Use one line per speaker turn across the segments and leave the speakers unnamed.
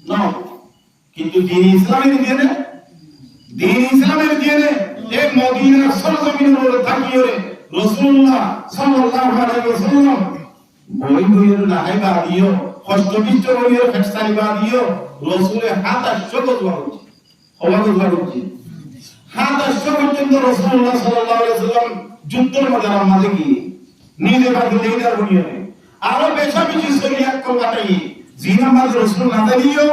না, কিন্তু দিন ইসলামের দিনে এই মদিনার সরজমিনের উপরে তাকিয়ে রাসূলুল্লাহ সাল্লাল্লাহু আলাইহি ওয়াসাল্লাম বই বইয়ের নাহাইবা দিও কষ্টবিষ্ট বইয়ের ফেকসারিবা দিও রাসূলের হাত আশকত বাড়ছে অবাক বাড়ছে হাত আশক পর্যন্ত রাসূলুল্লাহ সাল্লাল্লাহু আলাইহি ওয়াসাল্লাম যুদ্ধের ময়দানের মাঝে গিয়ে নিজে বাকি দেইদার বনিয়ে আরো বেশি শরীয়ত কো কাটাই জিনা মাঝে রাসূল না দিও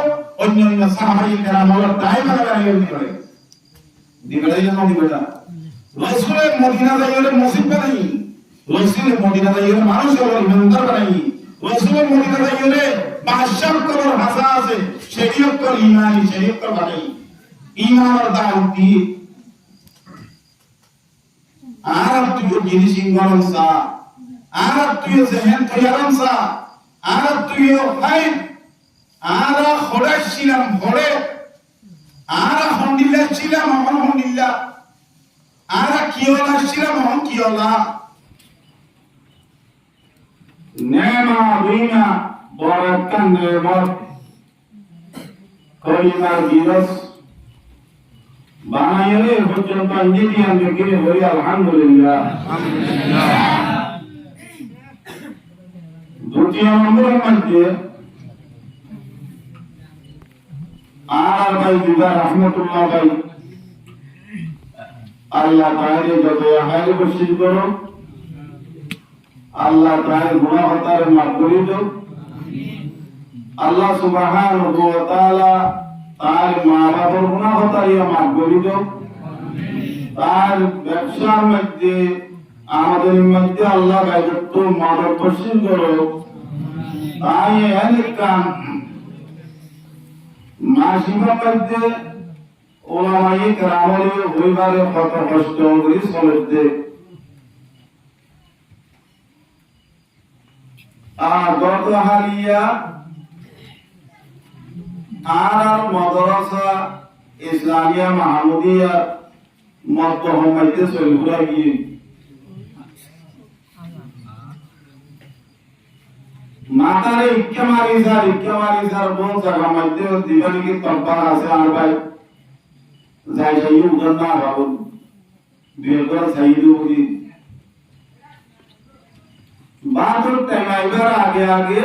অন্যান্য সাহাবায়ে কেরাম ওরা দায়মা লাগাইয়ে দিবে দিবেলাই না দিবেলা রাসূলের মদিনা যাইলে মুসিবত নাই রাসূলের মদিনা যাইলে মানুষ হলো ইমানদার নাই রাসূলের মদিনা যাইলে বাদশাহ করার ভাষা আছে শরীয়ত কর ইমানি শরীয়ত কর বানাই ইমানের দাওতি আর তুই জিনিস ইঙ্গলন সা আর তুই জেহেন তৈয়ারন সা আর তুই হাই আর খোড়াছিলাম ভরে আর হন্ডিল্লা ছিলাম হন্ডিল্লা আর কিওলা ছিলাম কিওলা নেমা বিনা বরকান নেমত কলিমার দিবস বানাইলে পর্যন্ত ইঞ্জিনিয়ার দেখে হই আলহামদুলিল্লাহ দ্বিতীয় নম্বরের মধ্যে আর ভাই দিদা রহমতুল্লাহ ভাই আল্লাহ তাআলা যত হায়াত বসিত করো আল্লাহ তাআলা গুনাহ হতারে মাফ করে দাও আল্লাহ সুবহানাহু ওয়া তাআলা তার মা বাবার গুনাহ হতারে মাফ করে দাও তার ব্যবসার মধ্যে আমাদের মধ্যে আল্লাহ গায়ত্ব মাদক বসিত করো তাই অনেক কাম মাসিমা মধ্যে ওলামায়ে কেরামে হইবারে কত কষ্ট করে চলতে আর গত হালিয়া আর মাদ্রাসা ইসলামিয়া মাহমুদিয়া মতহমাইতে চলগুলা গিয়ে মাতারে ইক্কা মারি বহু জায়গা মধ্যে দিবানি কি তরবার আছে আর ভাই যাই যাই উগর না বাবু দুই একবার যাই দিবি বাহাদুর টাইম আইবার আগে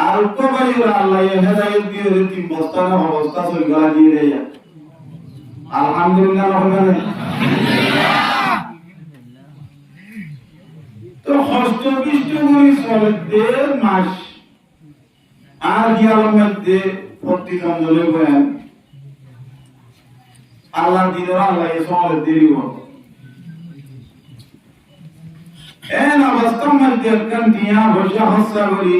আর তো ভাই আল্লাহ হেদায়েত দিয়ে তিন বস্তা না অবস্থা চল গলা দিয়ে দেয় আলহামদুলিল্লাহ হবে না তো হস্ত বিষ্ট করে চলতে মাস আর গিয়ার মধ্যে প্রতিদ্বন্দ্বলে বলেন আল্লাহ দিনের আল্লাহ এ সময় দেরি হল এন অবস্থার মধ্যে একখান দিয়া বসে হস্তা করি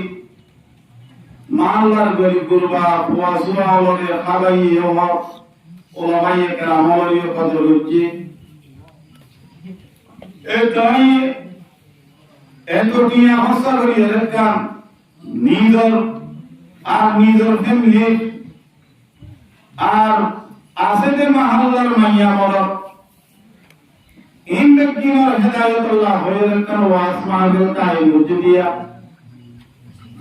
মাল্লার গরিব গুরবা পুয়াশুয়া ওলরে খাবাই হক ওলামাইয়ে কেরাম ওলরে কত লুচি এটাই এতটিয়া হস্তা করি একখান নিজর ফ্যামিলি আর আছে যে মহল্লার মাইয়া মরক ইন ব্যক্তির হেদায়েতুল্লাহ হয়ে কেন ওয়াজ মাহফিল কায়েম করতে দিয়া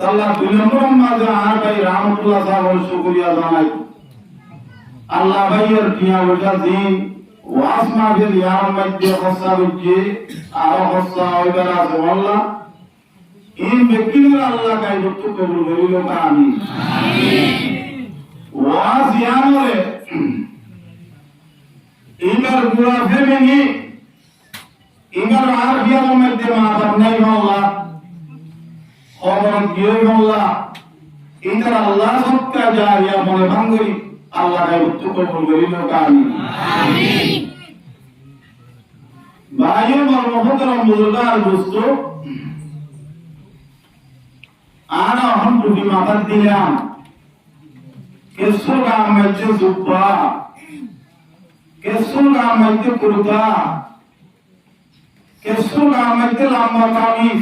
আল্লাহ দুই নম্বর মাঝে আর ভাই রহমতুল্লাহ সাহেবের শুকরিয়া জানাই আল্লাহ ভাইয়ের দিয়া ওটা দিন ওয়াজ মাহফিল ইয়ার মধ্যে হসা হচ্ছে আর হসা হইবার আছে আল্লাহ ইন ব্যক্তির আল্লাহ কাই বস্তু কবুল করিল আমিন ওয়াজ ইয়ামরে ইমার গুরা ফেমিনি ইমার আর বিয়ার মধ্যে মাদার নাই আল্লাহ খবর দিয়ে আল্লাহ ইনার আল্লাহ সবকা জারিয়া মনে ভাঙ্গরি আল্লাহ কাই বস্তু কবুল করিল আমিন ভাইয়ের মহতরম বুজুর্গার বস্তু আর এখন দুটি মাথার দিলাম কেসুর গাম মধ্যে জুব্বা কেসুর গাম মধ্যে কুর্তা কেসুর গাম মধ্যে লম্বা কামিজ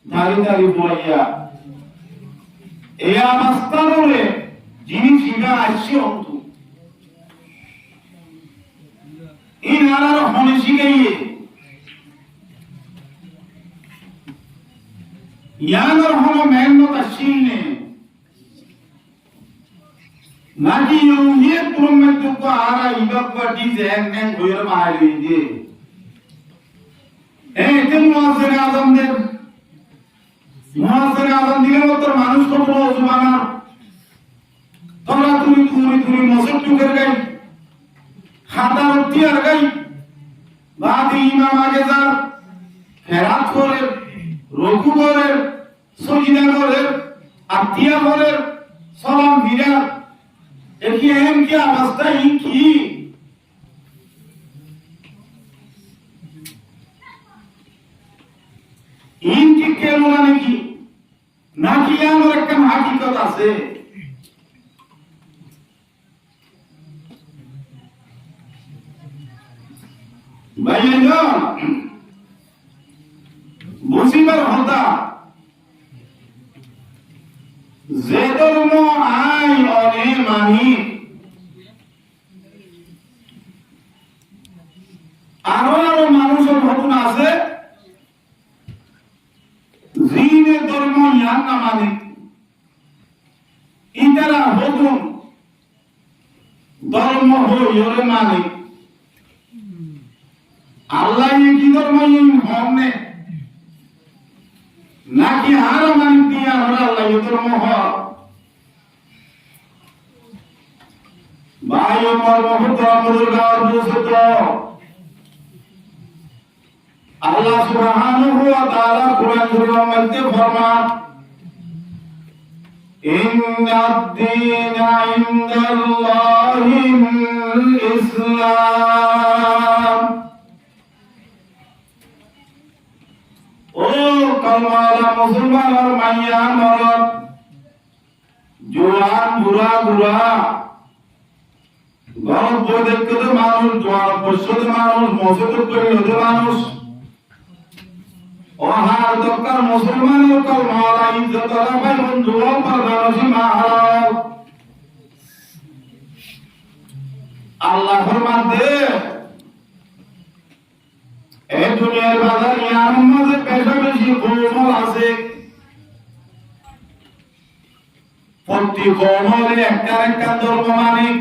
দাড়ি বুড়াইয়া এই অবস্থা বলে যিনি শিখা আসছে অন্তু ইনারা হনে শিখাইয়ে ইয়ানার হনো মেহনত আসিল তুরুম মধ্যে কো আরা ইবাক বাটি জেন এন হইর মাইলি দি এই তিন মুয়াজ্জিন আযম দের মুয়াজ্জিন আযম দিলে মত মানুষ কত জমানা তোমরা তুমি মসজিদ টুকের গাই খাতা রুটি আর গাই বাদি ইমাম আগে যা খেরাত করে রুকু করে সজদা করে আতিয়া করে সালাম ভিড়া দেখি এম কি অবস্থা কি ইনকি কেন নাকি নাকি আমার একটা হাকিকত আছে ভাইয়েরা মুসিবত হতা যে ধর্ম আই অনে মানি আরো মানুষের ঘটনা আছে জিনে ধর্ম ইয়ান না মানে ইতারা হতুন ধর্ম হইরে মানে আল্লাহ কি ধর্ম হমনে নাকি আর মান দিয়া আমরা আল্লাহ ধর্ম হ ভাই আমার মহত আমরুল গাওয়ার বুঝত আল্লাহ সুবহানাহু ওয়া তাআলা কোরআনের মধ্যে ফরমান ইন্নাদ দীনা ইনদাল্লাহিল ইসলাম ও কলমালা মুসলমান আর মাইয়া মরদ জোয়ান বুড়া বুড়া গরম বই দেখতে তো মানুষ জোয়ান বসতে মানুষ মসজিদ করে হতে মানুষ ওহার দরকার মুসলমানের কলমালা ইজ্জত রাখাই বন্ধু প্রধানসী মাহারাজ আল্লাহ ফরমান দে এই দুনিয়ার বাজার ইয়ার মধ্যে পেশা বেশি কোমল আছে প্রতি কোমলে একটা ধর্ম মানিক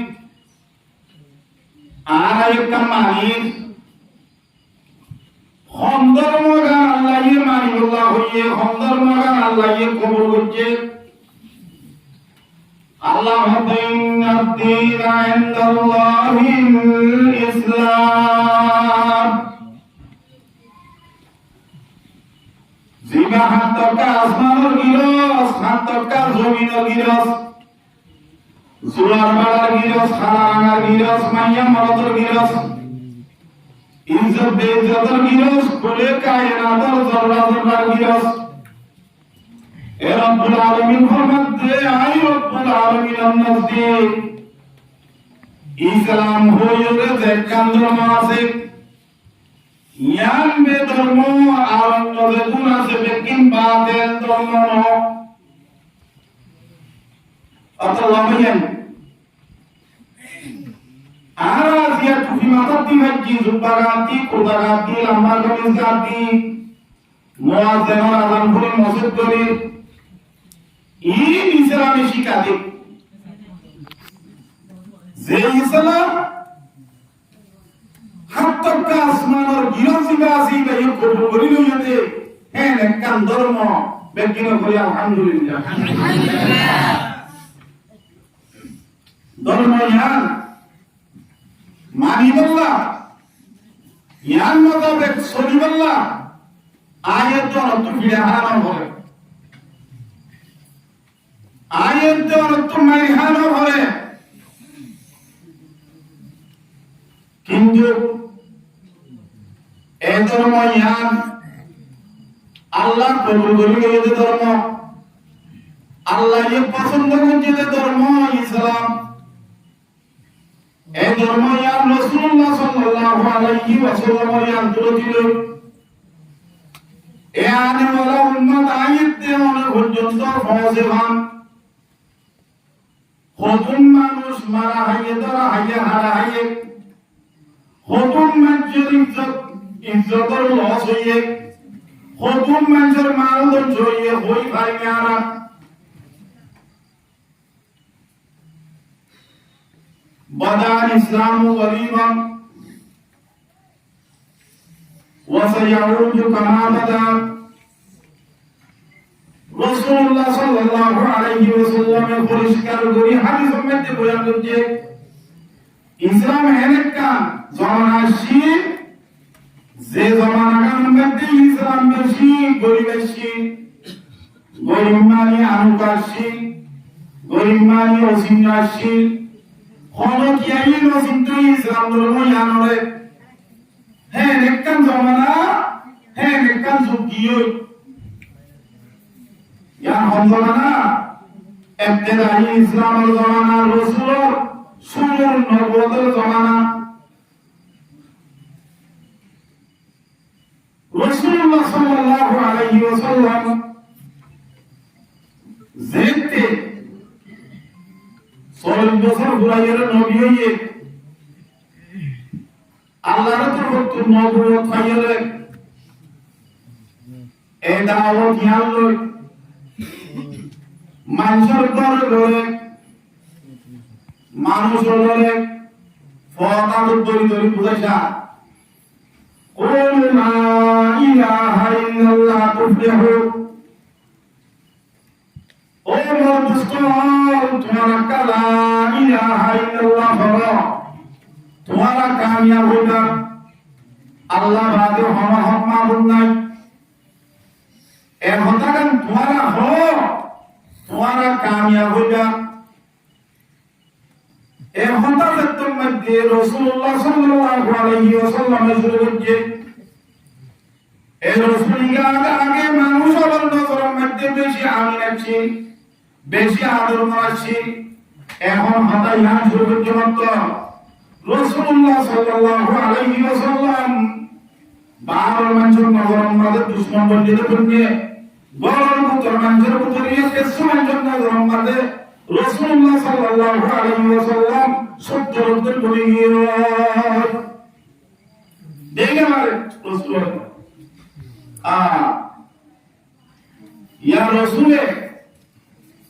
আর একটা মানিক ধর্ম গান আল্লাহ মানিবুল্লাহ হইয়ে ধর্ম গান আল্লাহ কবুল করছে আল্লাহ দিন ইনদাল্লাহিল ইসলাম জিবা হাত তকা আসমানের গিরস হাত তকা জমিনের গিরস জুলার বাড়ার গিরস খালাঙ্গার গিরস মাইয়া মরদের গিরস ইজ্জত বেইজ্জতের গিরস কুলে কায়নাতের জররা জররার গিরস এ রব্বুল আলামিন ফরমাতে আই রব্বুল আলামিনের নজদিক ইসলাম হইরে যে ধর্ম আছে ইয়ান বে ধর্ম আর অন্য গুণ আছে বেকিন বাতেল ধর্ম ন আতাল্লাহিয়ান আর আজিয়া টুপি মাথার দি হাজি জুব্বা গাতি কোদা গাতি লম্বা কামিজ গাতি মুয়াজ্জিন আযান করে মসজিদ করে এই ইসলামে শিক্ষা দে যে ইসলাম হাত্তকা আসমানের গিরসিবাসি বাই কবুল করি লইতে হ্যাঁ একখান ধর্ম বেকিন করি আলহামদুলিল্লাহ ধর্ম ইয়ান মানিবল্লাহ ইয়ান মোতাবেক চলিবল্লাহ আয়াত অর্থ ফিরাহানো হবে আয়াত অর্থ মাইহানো হবে কিন্তু এই ধর্ম ইয়ান আল্লাহ কবুল করি লইতে ধর্ম আল্লাহ পছন্দ করছে ধর্ম ইসলাম এই ধর্ম ইয়ান রাসূলুল্লাহ সাল্লাল্লাহু আলাইহি ওয়াসাল্লাম ইয়ান তুলছিল এ আনে ওয়ালা উম্মত আইতে মনে পর্যন্ত ফৌজবান কতম মানুষ মারা হাইয়ে ধরা হাইয়ে হারা হাইয়ে কতম মানুষের ইজ্জতের লস হইয়ে কতম মানুষের মাল ধ্বংস হইয়ে হই ভাই মেয়ারা বাদাল ইসলামু গরীবান ওয়া সায়াউদু কামা বাদা। রাসূলুল্লাহ সাল্লাল্লাহু আলাইহি ওয়াসাল্লাম পরিষ্কার করে হাদিসের মধ্যে বয়ান করছে ইসলাম একটা জমানা আসছে যে জমানার মধ্যে ইসলাম বেশি গরিব বেশি, গরিব মানে আনুকাশী, গরিব মানে অসীমরাশি, হলকিয়াই নসিন্ত ইসলাম ধর্ম জানরে। হ্যাঁ একটা জমানা, হ্যাঁ একটা যুগীয় ইয়ান জমানা ইবতিদাই ইসলামের জমানা, রাসূলের সুরের নবুয়তের জমানা। রাসূলুল্লাহ সাল্লাল্লাহু আলাইহি ওয়াসাল্লাম যেতে 40 বছর ঘুরাইয়ের নবী হইয়ে আল্লাহর তরফ নবুয়ত পাইলে এ দাওয়াত ইয়ালো মানুষের ঘরে ঘরে মানুষ হলে ফটা দড়ি দড়ি বুঝাইছা কুল লা ইলাহা ইল্লাল্লাহ তুফলিহু। ও মুসলমান তোমারা লা ইলাহা ইল্লাল্লাহ বলো, তোমারা কামিয়াব হবে। আল্লাহ বাদে হওয়া হক মাবুদ নাই। এ হতাকান তোমারা হো, তোমারা কামিয়াব হবে। এ হতাকাতের মধ্যে রাসূলুল্লাহ সাল্লাল্লাহু আলাইহি ওয়াসাল্লামের শুরুতে এই রাসূলকে আগে মানুষ হলো নজরের মধ্যে বেশি আমিন আছে, বেশি আদর মারছি। এখন হতা ইয়ান শুরুতে মত রাসূলুল্লাহ সাল্লাল্লাহু আলাইহি ওয়াসাল্লাম বারো মানুষের নজরের মধ্যে দুশমন বন্ধে করতে বড় পুত্র মানুষের পুত্র কিছু মানুষের নজরের মধ্যে রাসূলুল্লাহ সাল্লাল্লাহু আলাইহি ওয়াসাল্লাম সত্যরদের করে গিয়ে দেখে মারে রাসূলুল্লাহ ইয়া রাসূলে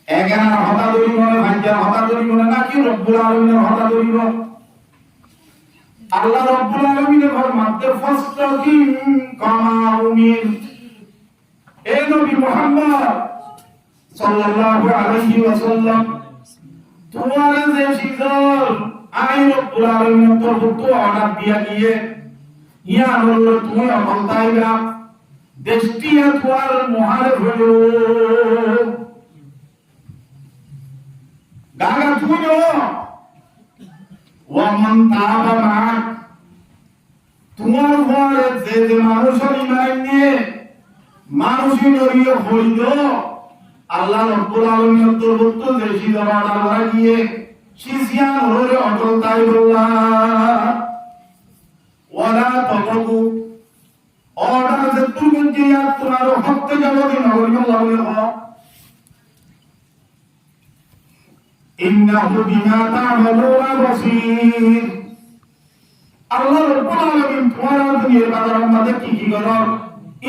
এগানা হতা দরি মনে ভাঞ্জা হতা দরি মনে নাকি রব্বুল আলামিনের হতা দরি মনে আল্লাহ রব্বুল আলামিনের ঘর মধ্যে ফাস্তাকিম কামা উমির। এ নবী মুহাম্মদ সাল্লাল্লাহু আলাইহি ওয়াসাল্লাম তোমার যে শিকল আই রব্বুল আলামিনের তরফ থেকে অর্ডার দিয়া গিয়ে ইয়া হলো তুমি আমল তাইবা দেশটিয়া তোমার মহারে হলো গাগা তুইও ওয়ামান তাবা মাক তোমার ঘরে যে যে মানুষের ইমান নিয়ে মানুষই নরিয়ে হইল আল্লাহ রব্বুল আলামিনের তরফ থেকে যে শিকল অর্ডার গিয়ে শিশিয়া হরে অটল তাই বললাম ওয়ালা তবু অর্ডার যে তুমি যে তোমার হকতে যাবো কি নগরী আল্লাহ বলে হক ইন্নাহু বিমা তা'মালুনা বাসীর। আল্লাহ রাব্বুল আলামিন তোমার দুনিয়ার বাজারের মধ্যে কি কি করো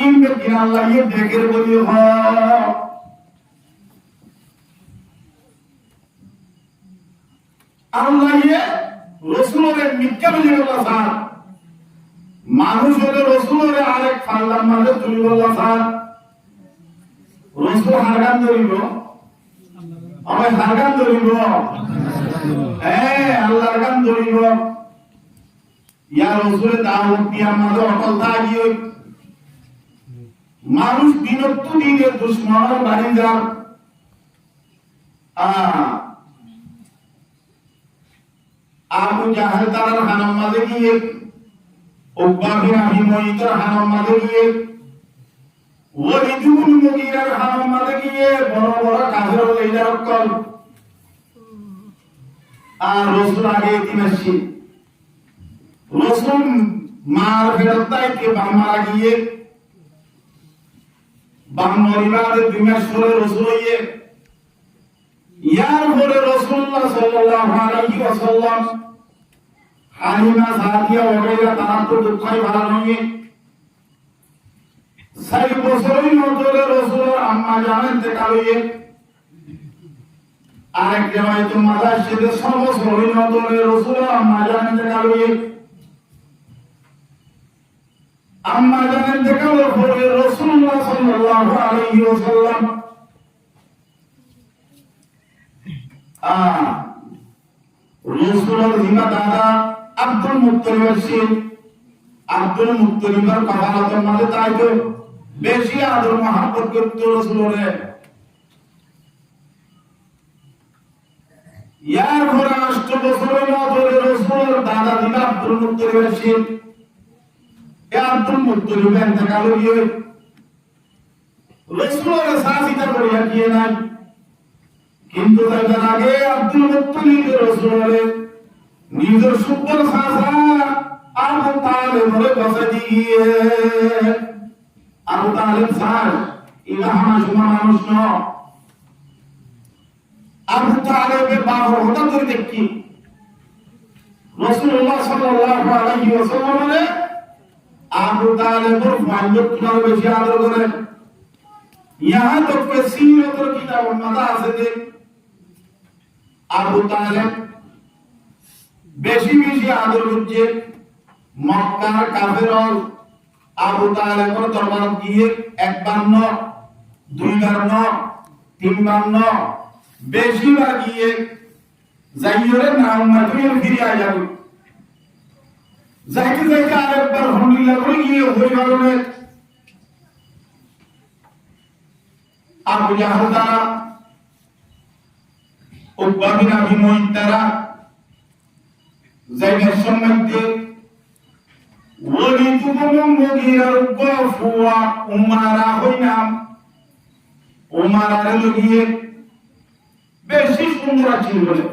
ইনকে কি আল্লাহ ये দেখের বলি হক। আল্লাহ ये রাসূলের মিথ্যা বলি আল্লাহ স্যার মানুষ হলে রাসূলের আরেক ফাল্লার মধ্যে তুলি আল্লাহ স্যার রাসূল হারগান ধরিব আমার হারগান ধরিব আল্লাহর গান ধরিব ইয়া রাসূলের দাওয়াত দিয়া মাঝে অটল থাকিও। মানুষ বিরক্ত দিনের দুশমনের বাড়ি যান আবু জাহেল তার হানাম মাঝে গিয়ে উকবা বিন আবি মুঈতের হানাম মাঝে গিয়ে ওয়ালিদ ইবনে মুগীরার হানাম মাঝে গিয়ে বড় বড় কাফের লইলা রকল আর রাসূল আগে দিনাশি রাসূল মার ফেরতাইতে বামারা গিয়ে বামরিবাদের দিনাশ করে রাসূল হইয়ে ইয়ার পরে রাসূলুল্লাহ সাল্লাল্লাহু আলাইহি ওয়াসাল্লাম হালিমা সাদিয়া ওগেরা তার তো দুঃখই ভালো নয় 6 বছরের মধ্যে রাসূলের আম্মা জানেন ইন্তেকাল হইয়ে আরেক রিওয়ায়াতে মাদা শরীফে সর্বসরীন দলে রাসূল আম্মা জানেন দেখালো আম্মা জানেন দেখালো পরে রাসূলুল্লাহ সাল্লাল্লাহু আলাইহি ওয়াসাল্লাম রাসূলের জিমা দাদা আব্দুল মুত্তালিব ছিল আব্দুল মুত্তালিবের কাফালাতের মাঝে তাই তো বেশি আদর মহব্বত করত রাসূলের ইয়ার ঘরে 8 বছরের ধরে রাসূলের দাদা জিমা আব্দুল মুত্তালিব ছিল এ আব্দুল মুত্তালিব ইন্তেকাল হয়ে রাসূলের সাথীটা করিয়া দিয়ে নাই কিন্তু তার আগে আব্দুল মুত্তালিব রাসূলের নিজের সুন্দর সাসা আবু তালেবের কাছে দিয়ে আবু তালেব স্যার ইহা মানুষ ন আবু তালেবের বাবা হঠাৎ করে দেখি রাসূলুল্লাহ সাল্লাল্লাহু আলাইহি ওয়াসাল্লাম আবু তালেবের ফাইলত তুলার বেশি আদর করেন ইহা তো সিরাতের কিতাবের মধ্যে আছে যে আবু তালেব বেশি বেশি আদর হচ্ছে মক্কার কাফেরল আবু তালেবের দরবার গিয়ে একবার ন দুইবার ন তিনবার ন বেশিবার গিয়ে যাইরে নাম মাতুয়ে ফিরে আয়া যাইতে যাইতে আরেকবার আলহামদুলিল্লাহ করে গিয়ে হই গেল আবু জাহল দ্বারা উকবা বিন আবি মুঈত দ্বারা জায়গার সম্বন্ধে ওলিদ ইবনে মুগীরার গফুয়া উমারা হইনাম উমারার লগিয়ে বেশি সুন্দর ছিল বলে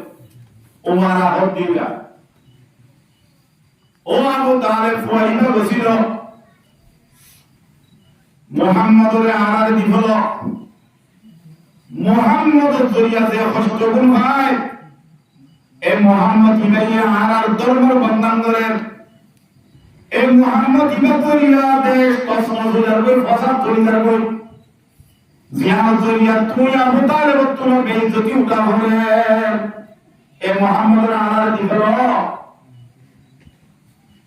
উমারা হদিলা ও আবু তালেব ফুয়াইনা বসিল মুহাম্মদের আনার দিবল মুহাম্মদের জরিয়াতে কষ্ট গুণ হয় এ মুহাম্মদ ইবাইয়া আনার দরবার বন্ধন করেন এ মুহাম্মদ ইবাইয়া দেশ কসমজুলার কই ফাসাদ করিদার কই জিয়ারত জরিয়া তুই আবু তালেব তোমার বেইজ্জতি উঠা হবে এ মুহাম্মদের আনার দিবল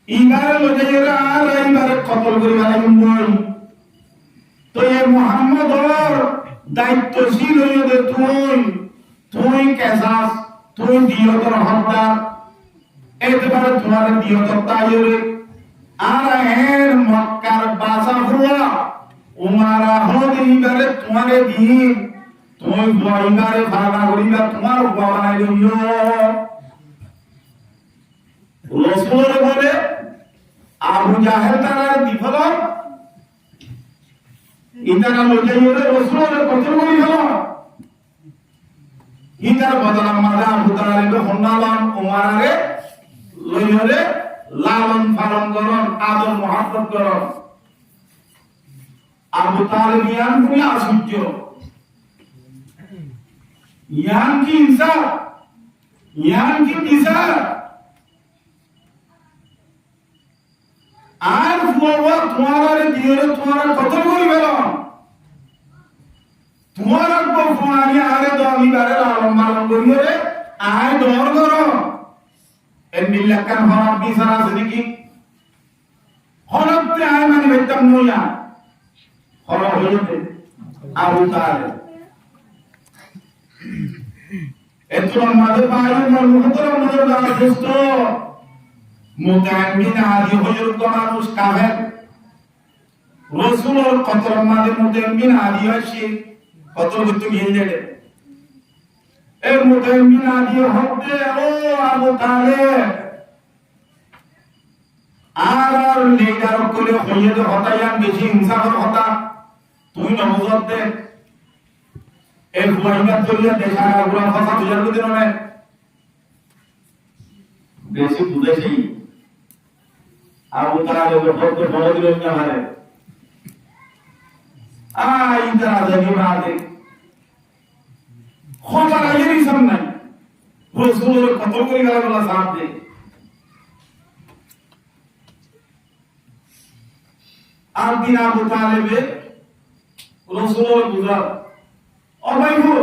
ইবারে লজাইরা আর ইবারে কতল করি বানাই তো এ মুহাম্মদর দায়িত্বশীল হইতে তুই কেসাস তুই দিয়তর হকদার এতবারে তোমার দিয়তর তাইরে আর এর মক্কার বাসা হুয়া উমারা হদিবারে তোমারে দিন তুই বইবারে ভাগা করিবা তোমার বাবাই লইও রাসূল বলে আবু জাহেল তার বিফল ইতারা লজাইরে রাসূলের কতল করি হলো ইতার বদলা মাদা আবু তালেব হন্নালান উমারে লইরে লালন পালন করন আদর মহব্বত করন আবু তালেব ইয়ান কি আশ্চর্য ইয়ান কি ইনসাফ ইয়ান কি বিচার আর ফুয়া তোমার দিয়রে তোমার কতল করি হলো তোমার ফুয়ানি আরে দমি বারে লালন পালন করিয়ে আয় দর করো এর মিল্লাকান হরব বিচার আছে নাকি হরবতে আয় মানে বেতম নইয়া হরব হইতে আবু তালেব এতর মাঝে পায়ু মুহতর মুহতর দাঁড়া দোস্ত মুতামিন আদি হজুর মানুষ কাফের রাসূলের কতর মাঝে মুতামিন আদি আছে কত কিছু গিয়ে এ মুতামিন আদি হতে ও আবু তালেব আর লিডার করে হইয়ে তো হতায়ান বেশি ইনসাফের হতা তুই নবজত দে এ ফুয়াইনা চলিয়া দেখা গুলা ভাষা তুজার দিন না বেশি বুঝেছি আবু তালেবের হতে বড় দিন না মানে ইতারা জানি বাদে খোঁজা লাগেনি সামনে রাসূলের কতল করে গেল বলা সাথে আর দিন আবু তালেবে রাসূলের বুঝা ও ভাইবো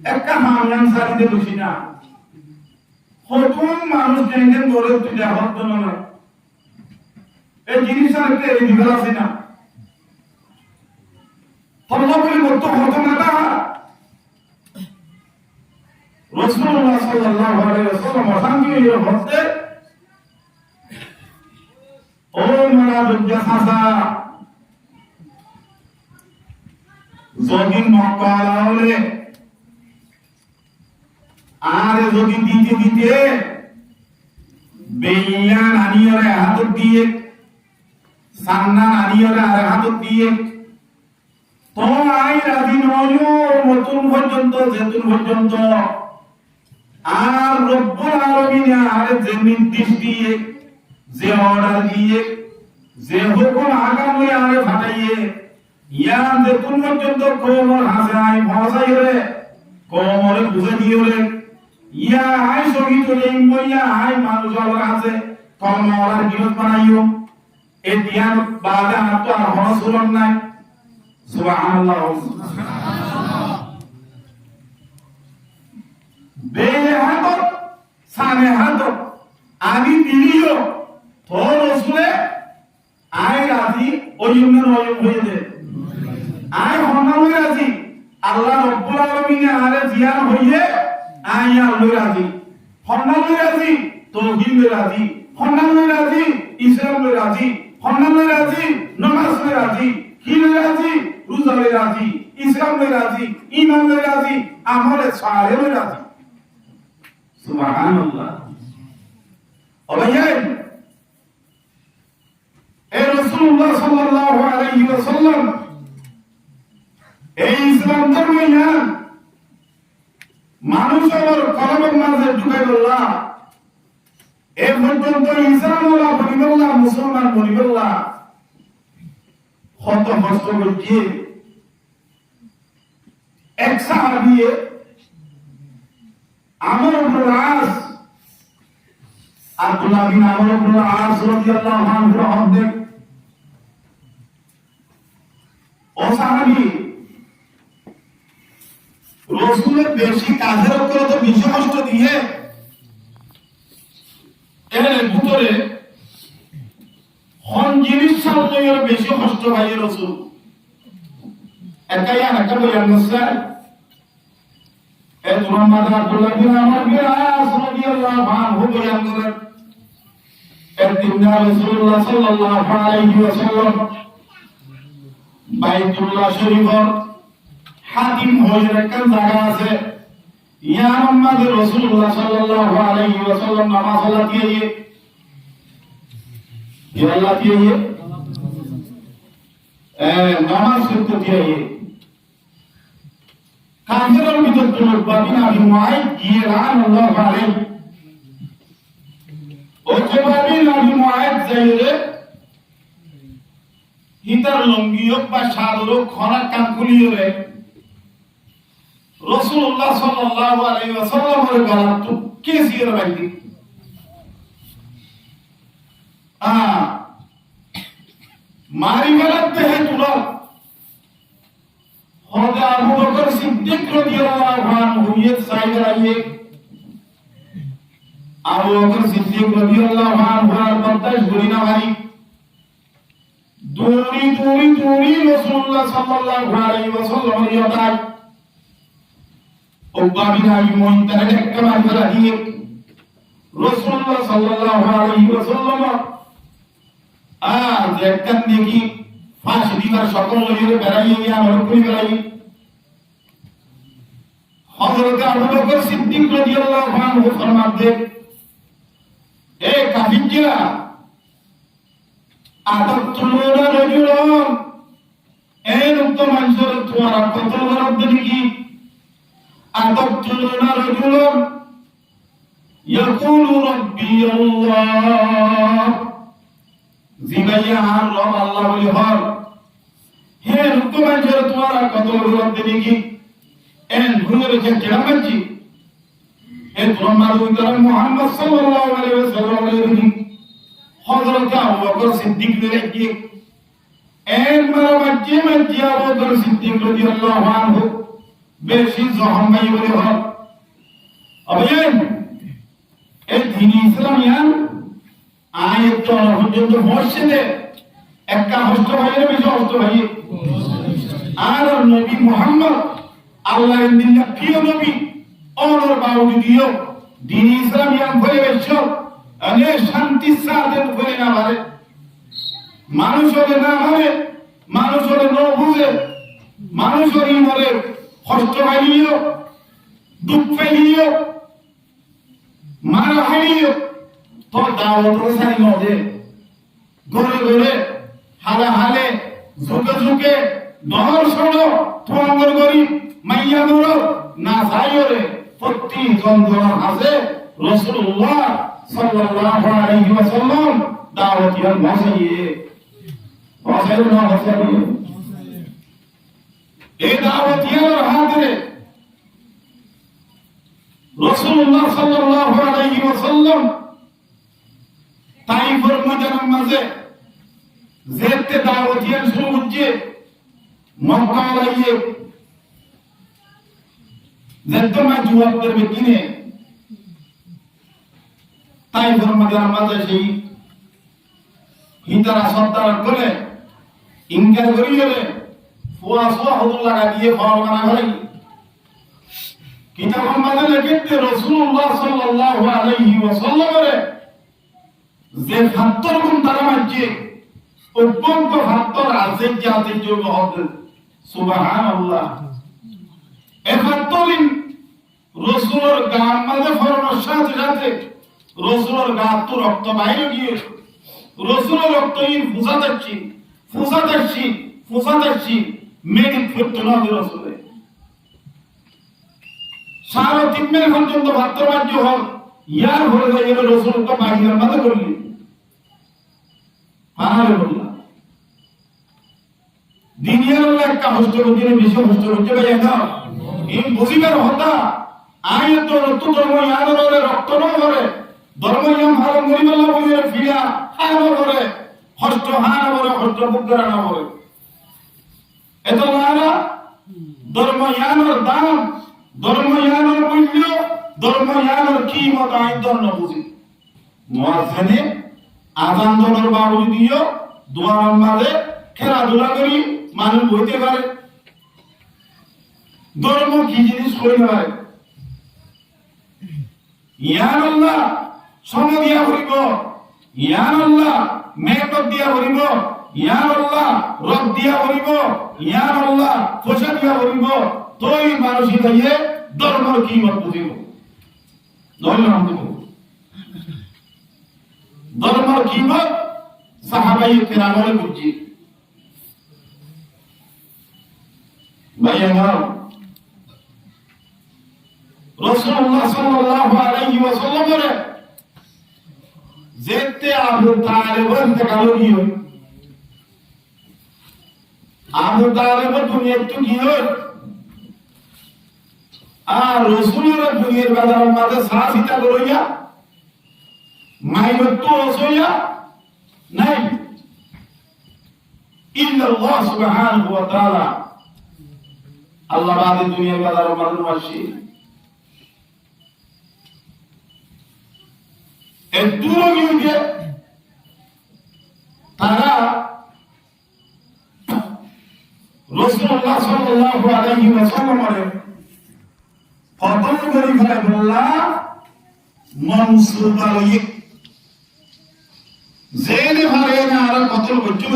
একটা হামলান সারিতে বসি না প্রথম মানুষ কেন গড়ে তুলে হত না এই জিনিসটা একটা এই দিবার আছে না আল্লাহ বলে মত হত না তা রাসূলুল্লাহ সাল্লাল্লাহু আলাইহি ওয়াসাল্লাম শান্তি এর হতে ও মারাদুল জাহাজা জগিন মক্কালে আর যদি দিতে দিতে বেইয়ান আনিয়রে হাত দিয়ে সান্নান আনিয়রে আর হাত দিয়ে তো আই রাজি নয়ও নতুন পর্যন্ত যেতুন পর্যন্ত আর রব্বুল আলামিন আর যে নির্দেশ দিয়ে যে অর্ডার দিয়ে যে হুকুম আগামী আরে ফাটাইয়ে ইয়া যেতুন পর্যন্ত কোমর হাসাই ভাষাইরে কোমরে বুঝে দিওরে ইয়া আই সঙ্গী চলে ইয়া আই মানুষ আবার আছে কর্মওয়ালার বিরোধ বানাইও এ ধ্যান বাদা তো আর হসুলন নাই সুবহানাল্লাহ বেহাত সানে হাত আমি দিলিও তো রসুলে আই রাজি ওইনের ওই হয়ে দে আই হনামে রাজি আল্লাহ রব্বুল আলামিন আরে জিয়ান হইয়ে আই আল্লাহ রাজি হনামে রাজি তাওহীদ রাজি হনামে রাজি ইসলাম রাজি হনামে রাজি নামাজ রাজি হিল রাজি রোজা রাজি ইসলাম রাজি ঈমান রাজি আমল সালেহ রাজি সুবহানাল্লাহ ওয়াইয়ান এ রাসূলুল্লাহ সাল্লাল্লাহু আলাইহি ওয়াসাল্লাম এই ইসলাম ধর্ম না মানুষের কলমের মাঝে ঢুকে গেলা এ পর্যন্ত ইসলাম ওরা বলিবল্লাহ মুসলমান বলিবল্লাহ কত কষ্ট করছে এক সাহাবী আমর ইবনে আস আব্দুল্লাহ বিন আমর ইবনে আস রাদিয়াল্লাহু আনহু হতে ও সাহাবী রাসূলের বেশি কাজের উপর তো বেশি কষ্ট দিয়ে এর ভিতরে হন জিনিস সামনে বেশি কষ্ট ভাই রাসূল একাই আর একটা বলেন মুসলাম এ মুহাম্মদ আব্দুল্লাহ বিন আমর বিন আস রাদিয়াল্লাহু আনহু বলেন করেন একদিন রাসূলুল্লাহ সাল্লাল্লাহু আলাইহি ওয়াসাল্লাম বাইতুল্লাহ শরীফের হাতিম হয়ে একটা জায়গা আছে ইয়া মুহাম্মদ রাসূলুল্লাহ সাল্লাল্লাহু আলাইহি ওয়াসাল্লাম নামাজ পড়তে গিয়ে আল্লাহ দিয়ে নামাজ পড়তে গিয়ে কাফেরের ভিতর লোক বাবিনা বিমাই গিয়ে রাহমাতুল্লাহ আলাইহি ও বাবিনা বিমাই যাইরে হিতার লঙ্গিও বা সাদর খরা কাম খুলিয়ে রাসূলুল্লাহ সাল্লাল্লাহু আলাইহি ওয়াসাল্লামের গলা তো কেসির বাইদি মারি গলাতে হে তুলা হযরত আবু বকর সিদ্দিক রাদিয়াল্লাহু আনহু ইয়ে সাইদের আইয়ে আবু বকর সিদ্দিক রাদিয়াল্লাহু আনহু আর বরদাশ করি না ভাই দৌড়ি রাসূলুল্লাহ সাল্লাল্লাহু আলাইহি ওয়াসাল্লামের ইয়দায় ও বাবিনা ইমন তারা একটা মারা দিয়ে রাসূলুল্লাহ সাল্লাল্লাহু আলাইহি ওয়াসাল্লাম দেখতেন দেখি ফাঁস দিবার সকল লইয়ে বেড়াইয়ে গিয়ে আমার কই বেড়াই হযরত আবু বকর সিদ্দিক রাদিয়াল্লাহু আনহু ফরমাতে এ কাফিররা আতাতুলুনা রাজুলান এই রূপ মানুষের তোমার কত বড় দেখি আতাতুলুনা রাজুলান ইয়াকুলু রাব্বি আল্লাহ জিবাইয়া আর রব আল্লাহ বলি হর হে রূপ মানুষের তোমার কত বড় দেখি এন ভুলের যে কেরামতি এ তোমার উত্তর মুহাম্মদ সাল্লাল্লাহু আলাইহি ওয়াসাল্লাম হযরত আবু বকর সিদ্দিক রেখে এর মাঝে আবু বকর সিদ্দিক রাদিয়াল্লাহু আনহু বেশি জহম ভাই বলে হক অবয়ন এই দিন ইসলামিয়ান আয়াত পর্যন্ত মসজিদে একটা হস্ত ভাইয়ের বেশি হস্ত ভাই আর নবী মুহাম্মদ আল্লাহর দিনের প্রিয় নবী ওর বাউদি দিও দিন ইসলামিয়ান বলে বেশো আনে শান্তি সাধন করে না পারে মানুষ হলে না মানে মানুষ হলে ন বুঝে মানুষ হলে মরে কষ্ট পাইলিও দুঃখ পাইলিও মারা হারিও তো দাওয়াত সারি নদে ঘরে ঘরে হালে হালে ঝুঁকে ঝুঁকে নহর সড়ো তোমার গরি মাইয়া মরো না যাইরে প্রতি জনগণের হাতে রাসূলুল্লাহ সাল্লাল্লাহু আলাইহি ওয়াসাল্লাম দাওয়াতিয়ান ভাষাইয়ে এই দাওয়াতিয়ার হাতে রাসূলুল্লাহ সাল্লাল্লাহু আলাইহি ওয়াসাল্লাম তাইফের ময়দানের মাঝে যেতে দাওয়াতিয়ান শুরু হচ্ছে মক্কা আলাইয়ে যেতে মা জবাব করবে কিনে তাইফের ময়দানের মাঝে সেই হিতারা সর্দার করে ইনকার করিয়ে ফুয়া ফুয়া হুদুর লাগা দিয়ে ফল বানা ভাই কিতাবের মাঝে লিখতে রাসূলুল্লাহ সাল্লাল্লাহু আলাইহি ওয়াসাল্লামের যে ৭০ গুণ তারা মানছে অত্যন্ত ৭০ আছে যাতে যোগ হবে সুবহানাল্লাহ এই ৭০ দিন রাসূলের গান মাঝে ফরমার সাথে সাথে রাসূলের গাত তো রক্ত বাইরে গিয়ে রাসূলের রক্ত ইন ফুসাতাচ্ছি মেডিট করতে না রাসূলে সারা ৩ মিনিট পর্যন্ত ভাত্রবাজ্য হল ইয়ার ভরে যায় এর রাসূলকে বাহিরের মাঝে করলি আনারে বললাম দুনিয়ার একটা হস্ত দিনে বেশি হস্ত হচ্ছে ভাই না এই বুঝিবার হতা আয়াত রক্ত ধর্ম ইয়ারে রক্ত ন করে ধর্ম ইয়াম ভালো মরিবাল্লা বইয়ের ফিরা হানো করে হস্ত হানো করে হস্ত বুকরা না করে এত লারা ধর্ম ইয়ানোর দাম ধর্ম ইয়ানোর মূল্য ধর্ম ইয়ানোর কিমত আইন না বুঝি মুয়াজ্জিনে আযান দনের বাউল দিও দোয়া নামাজে খেলাধুলা করি মানুষ বইতে পারে ধর্ম কি জিনিস কইতে পারে ইয়া আল্লাহ সম দিয়া হইব ইয়া আল্লাহ মেহনত দিয়া হইব ইয়া আল্লাহ রব দিয়া হইব ইয়া আল্লাহ পয়সা দিয়া হইব তোই মানুষ হইয়ে ধর্মের কিমত বুঝিব ধর্ম ধর্মের কিমত সাহাবায়ে কেরামের বুঝি ভাইয়া রাসূলুল্লাহ সাল্লাল্লাহু আলাইহি ওয়াসাল্লামের যেতে আবু তালেব ইন্তেকাল হইল আবু তালেব দুনিয়া তো গিয়ে আর রাসূলের দুনিয়ার বাজারের মাঝে সাহাবিতা করিয়া মাইনত তো হইয়া নাই ইল্লা আল্লাহ সুবহানাহু ওয়া তাআলা আল্লাহ বাদে দুনিয়ার বাজারের মাঝে আসি এদুরো গিয়ে তারা রাসূলুল্লাহ সাল্লাল্লাহু আলাইহি ওয়াসাল্লামের ফতোয়া করি ভাইবুল্লাহ মনসুব আলাইহি জেনে ভারে না আর কত বজ্জু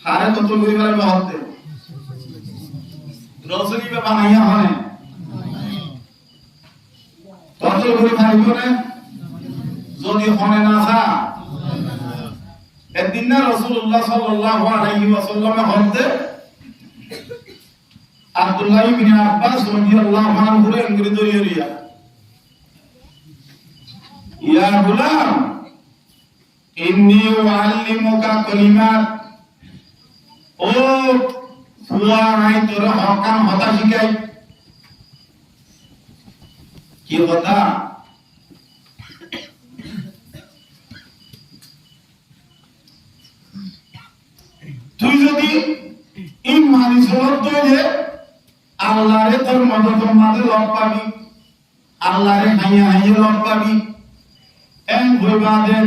হারে কত করি ভাই মহতে রসুলি বে বানাইয়া হয় কত করি ভাই করে যদি হনে না থা একদিন না রাসূলুল্লাহ সাল্লাল্লাহু আলাইহি ওয়াসাল্লাম হতে আব্দুল্লাহ ইবনে আব্বাস রাদিয়াল্লাহু আনহু রে ইংরে দরিয়া ইয়া গুলাম ইন্নী উআল্লিমুকা কালিমাত ও ফুয়া আই তোর হকাম হতা শিখাই কি কথা তুই যদি ইমানি সরত হয়ে আল্লাহরে তোর মদত মাঝে লব পাবি, আল্লাহরে হাইয়া হাইয়া লব পাবি। এক বইবাদের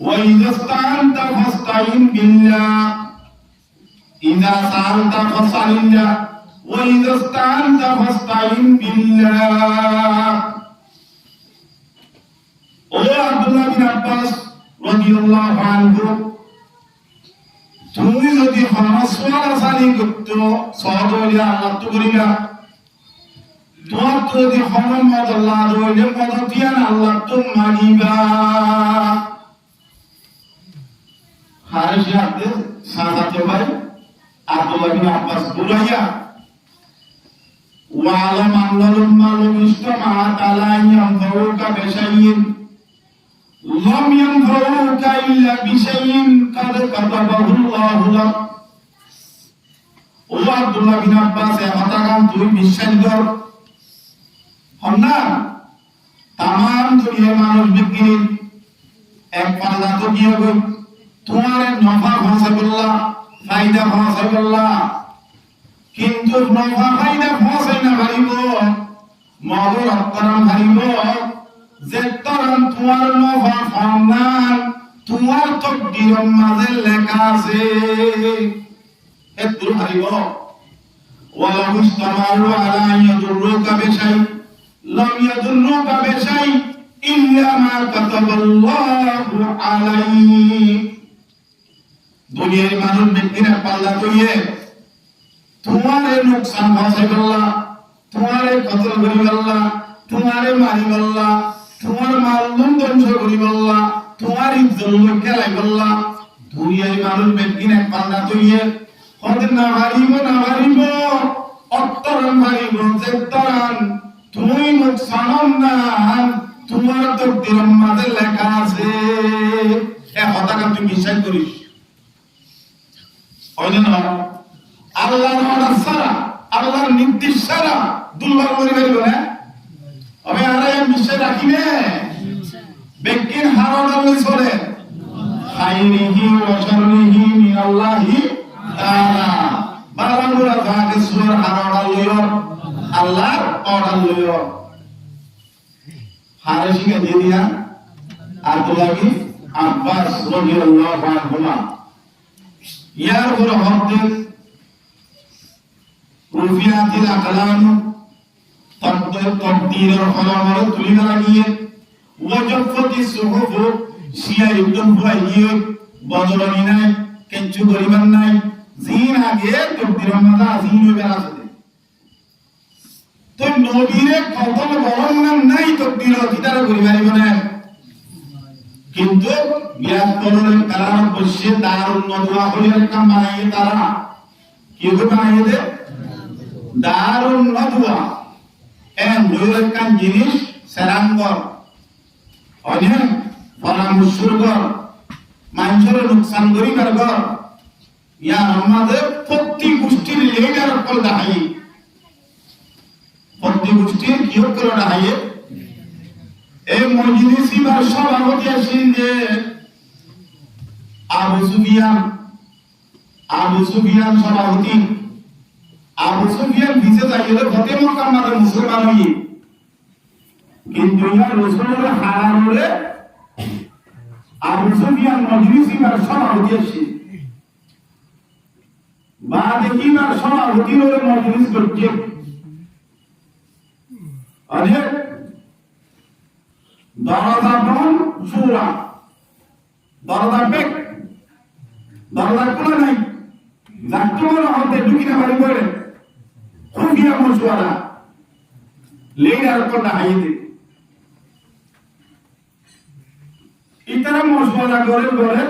وَإِذَا اسْتَعَنْتَ فَاسْتَعِنْ بِاللَّهِ إِذَا سَأَلْتَ فَاسْأَلِ اللَّهَ وَإِذَا اسْتَعَنْتَ فَاسْتَعِنْ بِاللَّهِ। ও আব্দুল্লাহ বিন আব্বাস রাদিয়াল্লাহু আনহু, তুমি যদি হামাসওয়ালা সালি করতো সহদরিয়া আল্লাহ তো করিবা, তোমার তো যদি হমদ আল্লাহ রইলে মদতিয়ান আল্লাহ তো মানিবা। হারিস আব্দে সাহাতে ভাই আব্দুল্লাহ বিন আব্বাস বুলাইয়া ওয়ালাম আল্লাহুল মালুম ইসতামা তাআলা ইয়ানফাউকা বিশাইইন লাম ইয়ানফাউকা ইল্লা বিশাইইন কাদ কাতাবাহু আল্লাহু লাক। ও আব্দুল্লাহ বিন আব্বাস এ কথা কাম তুই বিশ্বাস কর, হন্না তামাম দুনিয়ার মানুষ বিজ্ঞানী এক পাল্লা তো গিয়ে গই তোমার নফা পৌঁছাইল্লাহ ফায়দা পৌঁছাইল্লাহ, কিন্তু নফা ফায়দা পৌঁছাই না ভাইব মগর অত্তরণ ভাইব যে তরণ তোমার নফা ফান্নান তোমার তকদিরের মাঝে লেখা আছে এত ভাইব। ওয়ালা মুস্তামারু আলা ইয়াদুরুকা বিশাই লাম ইয়াদুরুকা বিশাই ইল্লা মা কাতাবাল্লাহু আলাইহি। দুনিয়ার মানুষ ব্যক্তিরা পাল্লা কইয়ে তোমারে নুকসান পৌঁছাই বললা, তোমারে কতল করি বললা, তোমারে মারি বললা, তোমার মালদম ধ্বংস করি বললা, তোমার ইজ্জত কেলাই বললা। দুনিয়ার মানুষ ব্যক্তিরা পাল্লা কইয়ে হতে না হারিব অত্তরণ হারিব যে তরণ তুমি নুকসান না তোমার তকদিরের মাঝে লেখা আছে। এ কথাটা তুই বিশ্বাস করিস? আল্লাহর অর্ডার ছাড়া আল্লাহর নির্দেশ ছাড়া দুর্বল করে ফেলবো না। আমি আর বিশ্বাস রাখি না ব্যক্তির হার অর্ডার চলে খাইরিহি ওয়া শাররিহি মিনাল্লাহি তাআলা। বারামুরা যাকে সুর হার অর্ডার লইও আল্লাহর অর্ডার লইও হারে শিখে দিয়ে দিয়া আব্দুল্লাহ বিন আব্বাস রাদিয়াল্লাহু আনহুমা ইয়ার উপর হতে রুফিয়াতিল আকলাম তকদীরের কলমে তুলি লাগিয়ে ওয়াজফতি সুহুফ শিয়া একদম ভুয়াইয়ে বদলনি নাই কিচ্ছু করিবার নাই জিন আগে তকদীরের মাথা জিন হইবে আছে তো নবীরে কতল বলন নাই তকদীর অধিকার করিবারিব না। কিন্তু বিয়াকরণের কারণ বসে দারুন নদওয়া হইল কাম বানাইয়ে তারা কি বানাইয়ে দে দারুন নদওয়া এন হইল কাম জিনিস সেরাঙ্গর অনেক পরামর্শকর মানুষের লোকসান করিবার ঘর ইয়া আমাদের প্রতি গোষ্ঠীর লিডার কল দাহাই প্রতি গোষ্ঠীর কি করে দাহাই এই মজলিসি বা সভাপতি আছেন যে আবু সুফিয়ান সভাপতি। আবু সুফিয়ান ভিসে যাইলে হতে মক্কা মাদের মুসলমান হই, কিন্তু ইয়া রাসূলের হারামে আবু সুফিয়ান মজলিসি বা সভাপতি আছে বা দেখি বা সভাপতি হলে মজলিস করছে আরে দরজা বন্ধ সুরা দরজা বেক দরজা খোলা নাই যাত্রা হতে ঢুকি না বাড়ি করে খুঁজিয়া মশওয়ারা লেডার কোন হাইতে ইতারা মশওয়ারা করে করে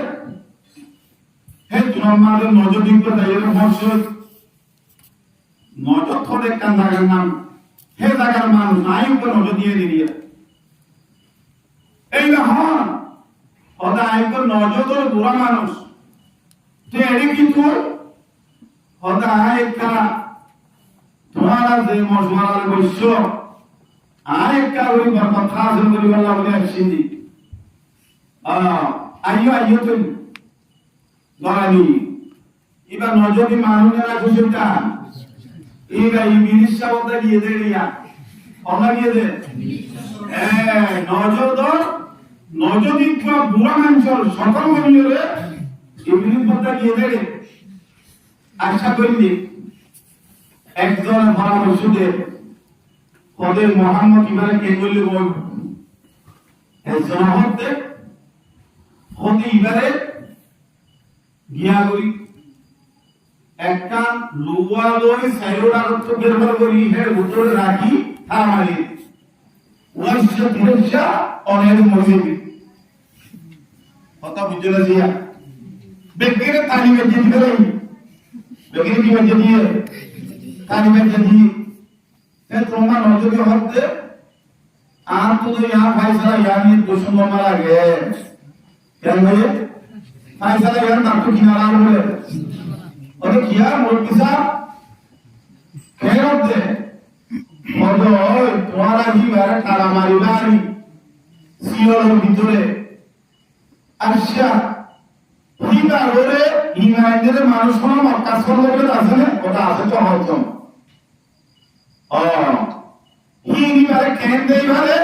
হে তোমাদের নজর দিতে দাইয়ের মশওয়ার নজর থরে কান জায়গার নাম হে জায়গার মানুষ নাই উপর নজর দিয়ে দিয়ে এই না হন ওটা আইকর নজর তো বুড়া মানুষ তো এড়ে কি তোর ওটা আইকা তোমার যে মশওয়ারার বৈশ্য আইকা ওই কথা হাসিল করি বললা বলে আসিনি আইয়ো তুমি লড়ানি এবার নজরই মানুষেরা খুশিটা এবার ইংলিশ শব্দটা গিয়ে দে রিয়া আমরা গিয়ে দে নজরই তো বুড়া মানুষের সকল মানুষের ইংলিশ শব্দটা গিয়ে দে আশা করি একজন পরামর্শ দে ওদের মোহাম্মদ ইবারে কে বললে বল একজন হতে ইবারে গিয়া করি একটা লুয়া লই সাইরোডা রক্ত বের করি হেড উত্তরে রাখি থামালি ওয়াশ তিরশা অনেক মজিবি কথা বুঝলে জিয়া বেগেরে তালিমে দিয়ে দিবে বেগেরে কি বাজে দিয়ে তালিমে দিয়ে है तुम्हारा नौजवान होते आप तो यहाँ फैसला यानी दुश्मन मारा गए क्या बोले फैसला यार नाटक किनारा बोले और क्या मोदी साहब कह रहे और तुम्हारा ही मेरा काला मारी बारी सीओर भीतरे अच्छा ही बारे ही मैंने मानुष को मक्का से लोगे दासे ने और दासे तो होते ही बारे कहन दे बारे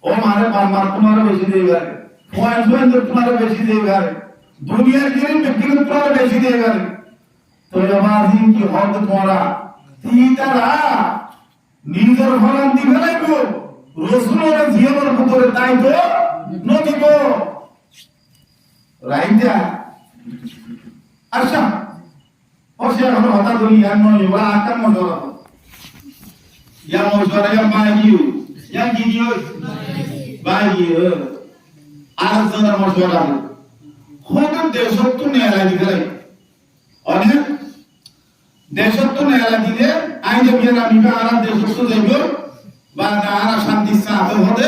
ओ मारे मार तुम्हारा बेची दे बारे वो इंफ्लुएंसर तुम्हारा बेची दे बारे दुनिया की व्यक्तिगत तुम्हारा बेची दे बारे तो नमाजी की हद तुम्हारा तीतरा নিজের ফলন দিবে না গো রাসূলের জীবনের ভিতরে তাই তো নদী গো রাইজা আচ্ছা ওসে হলো হতা দুনিয়া নয় ওরা আকাম মজরা yang mojora yang bayu yang gidiyo bayu arzana mojora hoda দেশত্ব নেলা দিলে অনেক দেশত্ব নেলা দিলে আইনে বিয়ারা মিবা আর দেশত্ব যাইবো বা আর শান্তি সাথে হবে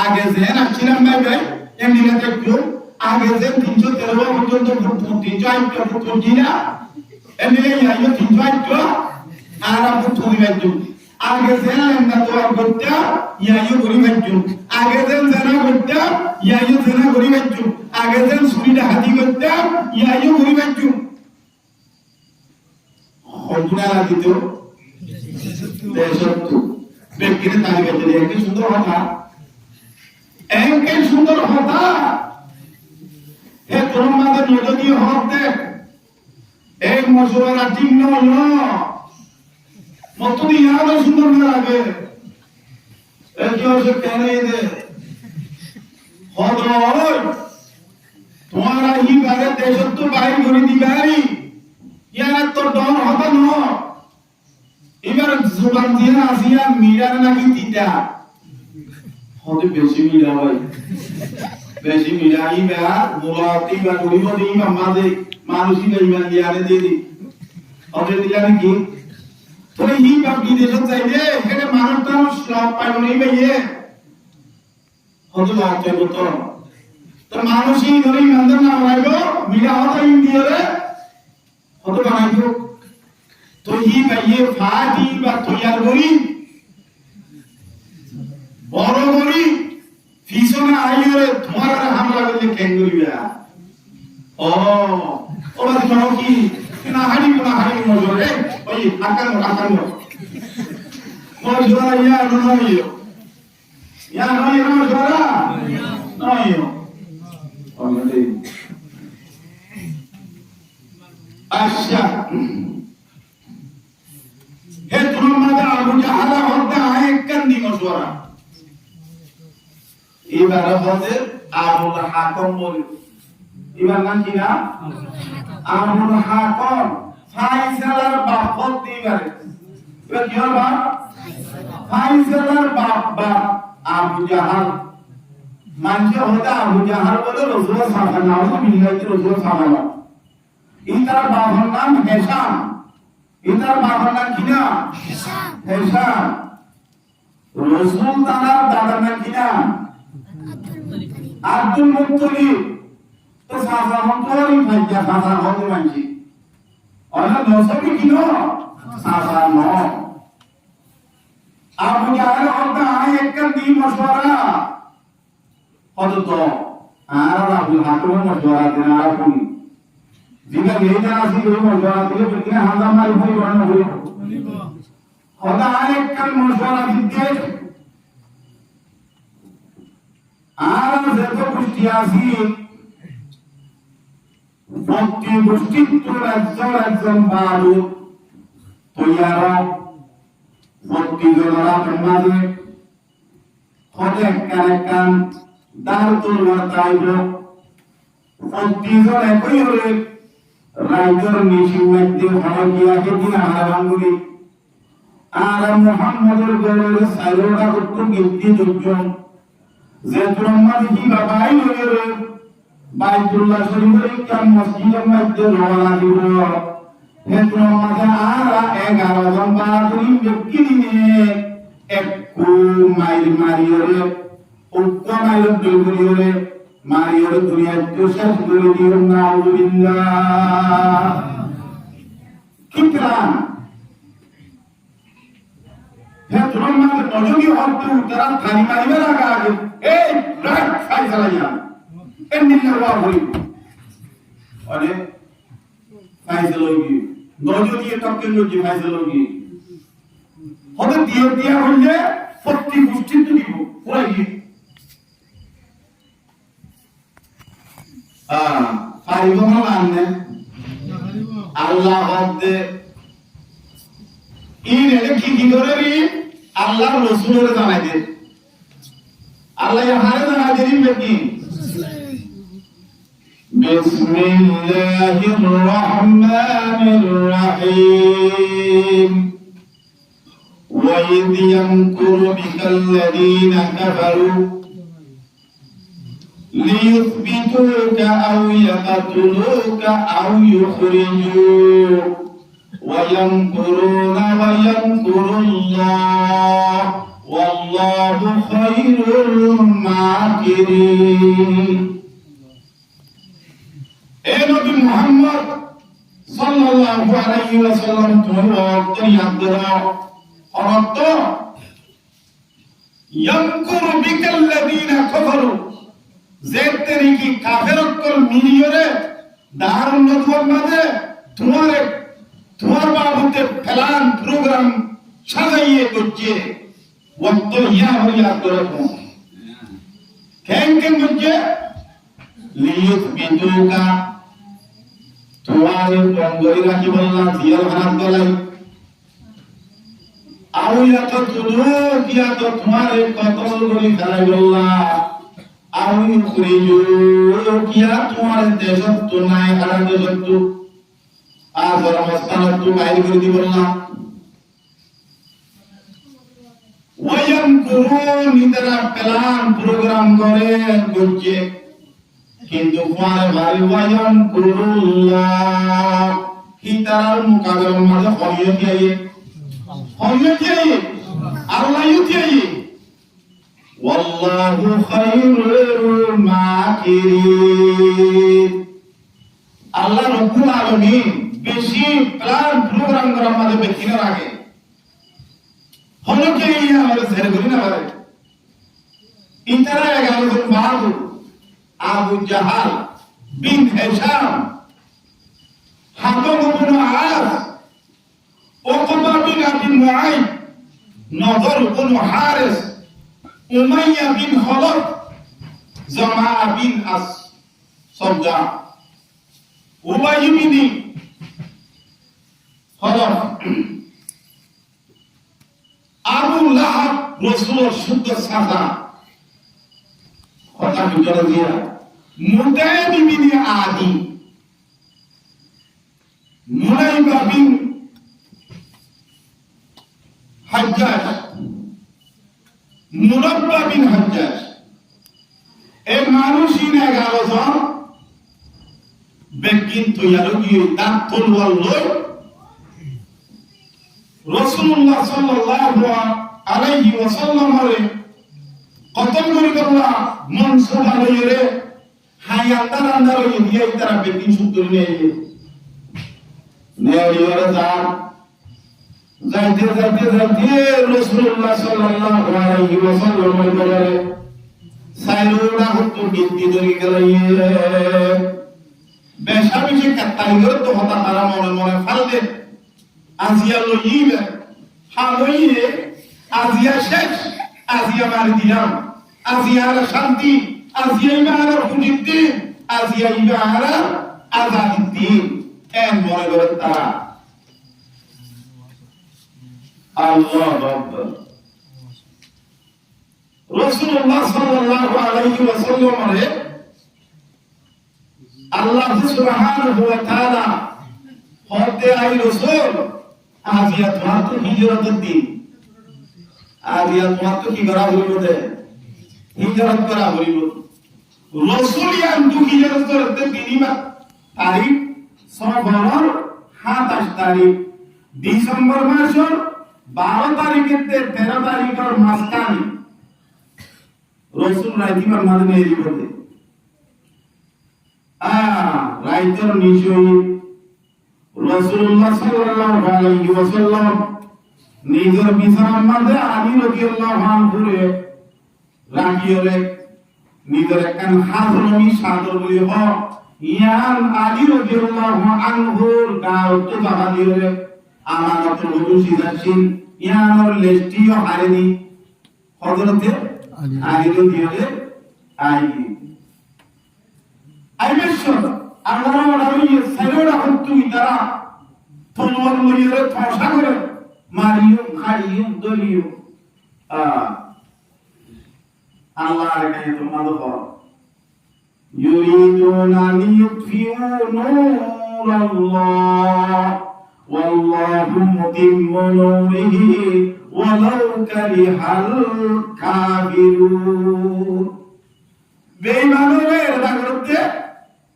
আগে যেন আছিলাম ভাই ভাই এমনি দেখো আগে যেন 313 পর্যন্ত 308 ফুট কিনা এমনি আইও 308 আর ফুট হইবে आगे से ना तो गोट्या या यो गरी बच्चू आगे से जना गोट्या या यो जना गरी बच्चू आगे से सुरीडा हाथी गोट्या या यो गरी बच्चू होटुना लागी तो देशत्तु बेकिने ताली बच्चे एक सुंदर होता हे तुम्हारे नजदी होते एक मशवरा ठीक न हो मत याद सुंदर में आगे से कहने दे तुम्हारा ही बारे देशत्व बाहर घुरी दिगारी यार तो डन होता न এবার জবান দিয়ে আসিয়া মিরার নাকি তিতা হতে বেশি মিরা ভাই বেশি মিরাই বা মুলাতি বা গরিব দিই আমাদের মানুষই নেই মানে দিয়ারে দিয়ে দি হতে দিলাম কি तो ही बाकी देशत जाइए हेले मानवता श्लोक पाइलो नहीं भइए होतो लागते तो मानुषी धरी मंदिर ना बनाइबो मिला होता इंडिया रे होतो बनाइबो तो ही भइए फाटी बा तैयार करी বড় করি পিছনে আইরে তোমার হামলা করলে কেন করিবা ওরা জানো কি না হাড়ি মজরে ওই আকান মজরা ইয়া নয় মজরা নয় ওমলে আচ্ছা হে তোমার আবু জাহালা হতে আয় কান্দি মজরা এবারে হতে আবুল হাকম বলে এবার নাম কি না আবুল হাকম ফাইসালার বাপ দিবারে এবার কি হবে ফাইসালার বাপ আবু জাহাল মানছে হতে আবু জাহাল বলে রাসূল সাল্লাল্লাহু আলাইহি ওয়াসাল্লাম সাহাবা ইতার বাবার নাম হেশাম ইতার বাবার নাম কি না হেশাম রাসূল তাআলার দাদার নাম কি না আব্দুল মুত্তালিব তো সাহাবা হন্তরি ভাইয়া সাহাবা হতে মানছি অনা নসবি কিনো সাহাবা ন আবু জাহাল হতে আয় একখান দি মশওয়ারা কত তো আর আবু হাকিম মশওয়ারা দেন আর কোন জিগা গেইনা আসি গো মশওয়ারা দিলে কিনা হাজার মারি পরিবর্তন হইব হদা আরেক কাল মশওয়ারা দিতে আর যত গোষ্ঠী আছি প্রতি গোষ্ঠীর একজন বাদু তৈয়ার প্রতি জনরা মাঝে হদে কান দার তোলবার চাইব প্রতিজন একই হলে রাইজর নিশি মধ্যে হলকিয়া সেদিন হারাঙ্গুলি আর মোহাম্মদের গৌরের সাইরোটা করতো গিদ্দি দুজন যে ব্রহ্মা দেখি বাবাই হয়ে বাইতুল্লাহ শরীফের একটা মসজিদের মধ্যে রওনা দিব হে ব্রহ্মাকে আর 11 জন বাহাদুরি ব্যক্তি নিয়ে একটু মাইল মারিয়ে উক্ত মাইল দৌড়িয়ে মারিয়ে দুনিয়ার শেষ করে দিও নাউযুবিল্লাহ কিকরাম হে ব্রহ্মাকে নজরী হতে তারা থানি মারিবে লাগা আগে এই রাত খাই চালাইয়া এন্ডিল্লাহ হই আরে ফাইজল হই নজর দিয়ে টপকে নজি ফাইজল হই হবে দিয়া হইলে প্রতি গোষ্ঠী তো দিব পুরাই কি পারিব না মানে আল্লাহ হদে ইরে কি করে রে আল্লাহ রাসূলের জানাই দে আল্লাহ হারে জানাই দিন কি বিসমিল্লাহির রহমানির রহিম وَإِذْ يَمْكُرُ بِكَ الَّذِينَ كَفَرُوا لِيُثْبِتُوكَ أَوْ يَقْتُلُوكَ أَوْ يُخْرِجُوكَ وَيَمْكُرُونَ وَيَمْكُرُ اللَّهُ وَاللَّهُ خَيْرُ الْمَاكِرِينَ এ নবী মুহাম্মদ সাল্লাল্লাহু আলাইহি ওয়াসাল্লাম তুমি আব্দুল্লাহ অরত ইয়ামকুরু বিকাল্লাযিনা কাফারু যেতেরি কি কাফেরকল মিলিয়রে দারুন নতুন মাঝে তোমার বাবুতে প্ল্যান প্রোগ্রাম সাজাইয়ে করছে ওয়াক্ত ইয়া হইয়া করো কেন করছে লিয়ুথবিতুকা তোমার বন্ধই রাখি বললাম জিয়াল হাত গলাই আউয়া তো তুলুকিয়া তো তোমারে কতল করি ফেলাই বললাম আউই খুরিজুকিয়া তোমার দেশত তো নাই হারা দেশত তো আর ধর্মস্থানত তো বাইরে করে দি বললাম ওয়ায়ামকুরুন ইতারা প্ল্যান প্রোগ্রাম করে করছে কিন্তু তোমার ভাই ওয়ায়ামকুরুল্লাহ ইতারার মুকাবেলার মাঝে হইয়াছে আল্লাহ ইউতিয়াই ওয়াল্লাহু খায়রুল মাকিরিন আল্লাহ রাব্বুল আলামিন বেশি প্ল্যান প্রোগ্রাম করার মাঝে বেশি না রাখে হলো কি আমাদের ছেড়ে করি না পারে ইতারা 11 জন বাহাদুর আবু জাহাল বিন হিশাম হাকাম ইবনে আস উকবা বিন আবি মুআইদ নযর ইবনে হারিস উমাইয়া বিন খালদ জামা বিন আস সবজা উবাই বিন খালদ আবু লাহাব রাসূলের শুদ্ধ সাদা কথা বিতরণ দিয়া মুতাইব বিন আদি মুনাইবা বিন হাজ্জাজ মুরাব্বা বিন হাজ্জাজ এই মানুষই না 11 জন ব্যক্তি তৈয়ার গিয়ে দাঁত তলোয়ার লই রাসূলুল্লাহ সাল্লাল্লাহু আলাইহি ওয়াসাল্লামের কতল করে করলা মনসুবা লইরে হায়াতার আন্দার হই দিয়া তারা ব্যক্তি সূত্র নিয়ে নেয়ারিয়ার যাইতে রাসূলুল্লাহ সাল্লাল্লাহু আলাইহি ওয়াসাল্লামের বলে সাইরুনা হতো গিদ্দি ধরে গেলে বেশা বেশি কাতাইগর তো হতা তারা মনে মনে ফাললে আজিয়া লইলে হালইয়ে আজিয়া শেষ আজিয়া মার দিলাম আজিয়ার শান্তি আজিয়া ইবার হুদিদ্দিন আজিয়া ইবার আজাদিদ্দিন এন মনে করে তারা আল্লাহ আকবার রাসূলুল্লাহ সাল্লাল্লাহু আলাইহি ওয়াসাল্লাম রে আল্লাহ সুবহানাহু ওয়া তাআলা হতে আই রাসূল আজিয়া তোমার তো হিজরতের দিন আজিয়া তোমার তো কি করা হইল দে হিজরত করা হইল রাসূল ইয়ান তো হিজরত করতে দিনিমা তারিখ সফর 27 তারিখ ডিসেম্বর মাসের 12 তারিখের 13 তারিখের মাসখানে রাসূল রাইতিবার মাঝে এরি বলে রাইতের নিশই রাসূলুল্লাহ সাল্লাল্লাহু আলাইহি ওয়াসাল্লাম নিজের বিছানার মধ্যে আলী রাদিয়াল্লাহু আনহু রে রাখিয়লে নিজের একখান হাজরমি সাদর বলি হ ইয়ান আলী রাদিয়াল্লাহু আনহুর গাও তো জামা দিলে আমানত হুজু সিদাসিন ইয়ানোর লেস্টিও হারেনি হযরতে আলী দিলে আইবেশন আল্লাহর ওয়ালি সাইরা হত্তু ইতারা তলোয়ার লইরে ঠসা করে মারিও খাইও দলিও আল্লাহর কাছে তোমাদের পর ইউরিদুনা লিইউতফিউ নূরাল্লাহ ওয়াল্লাহু মুতিম্মু নূরিহি ওয়ালাউ কারিহাল কাফিরুন বেঈমানরে এটা করতে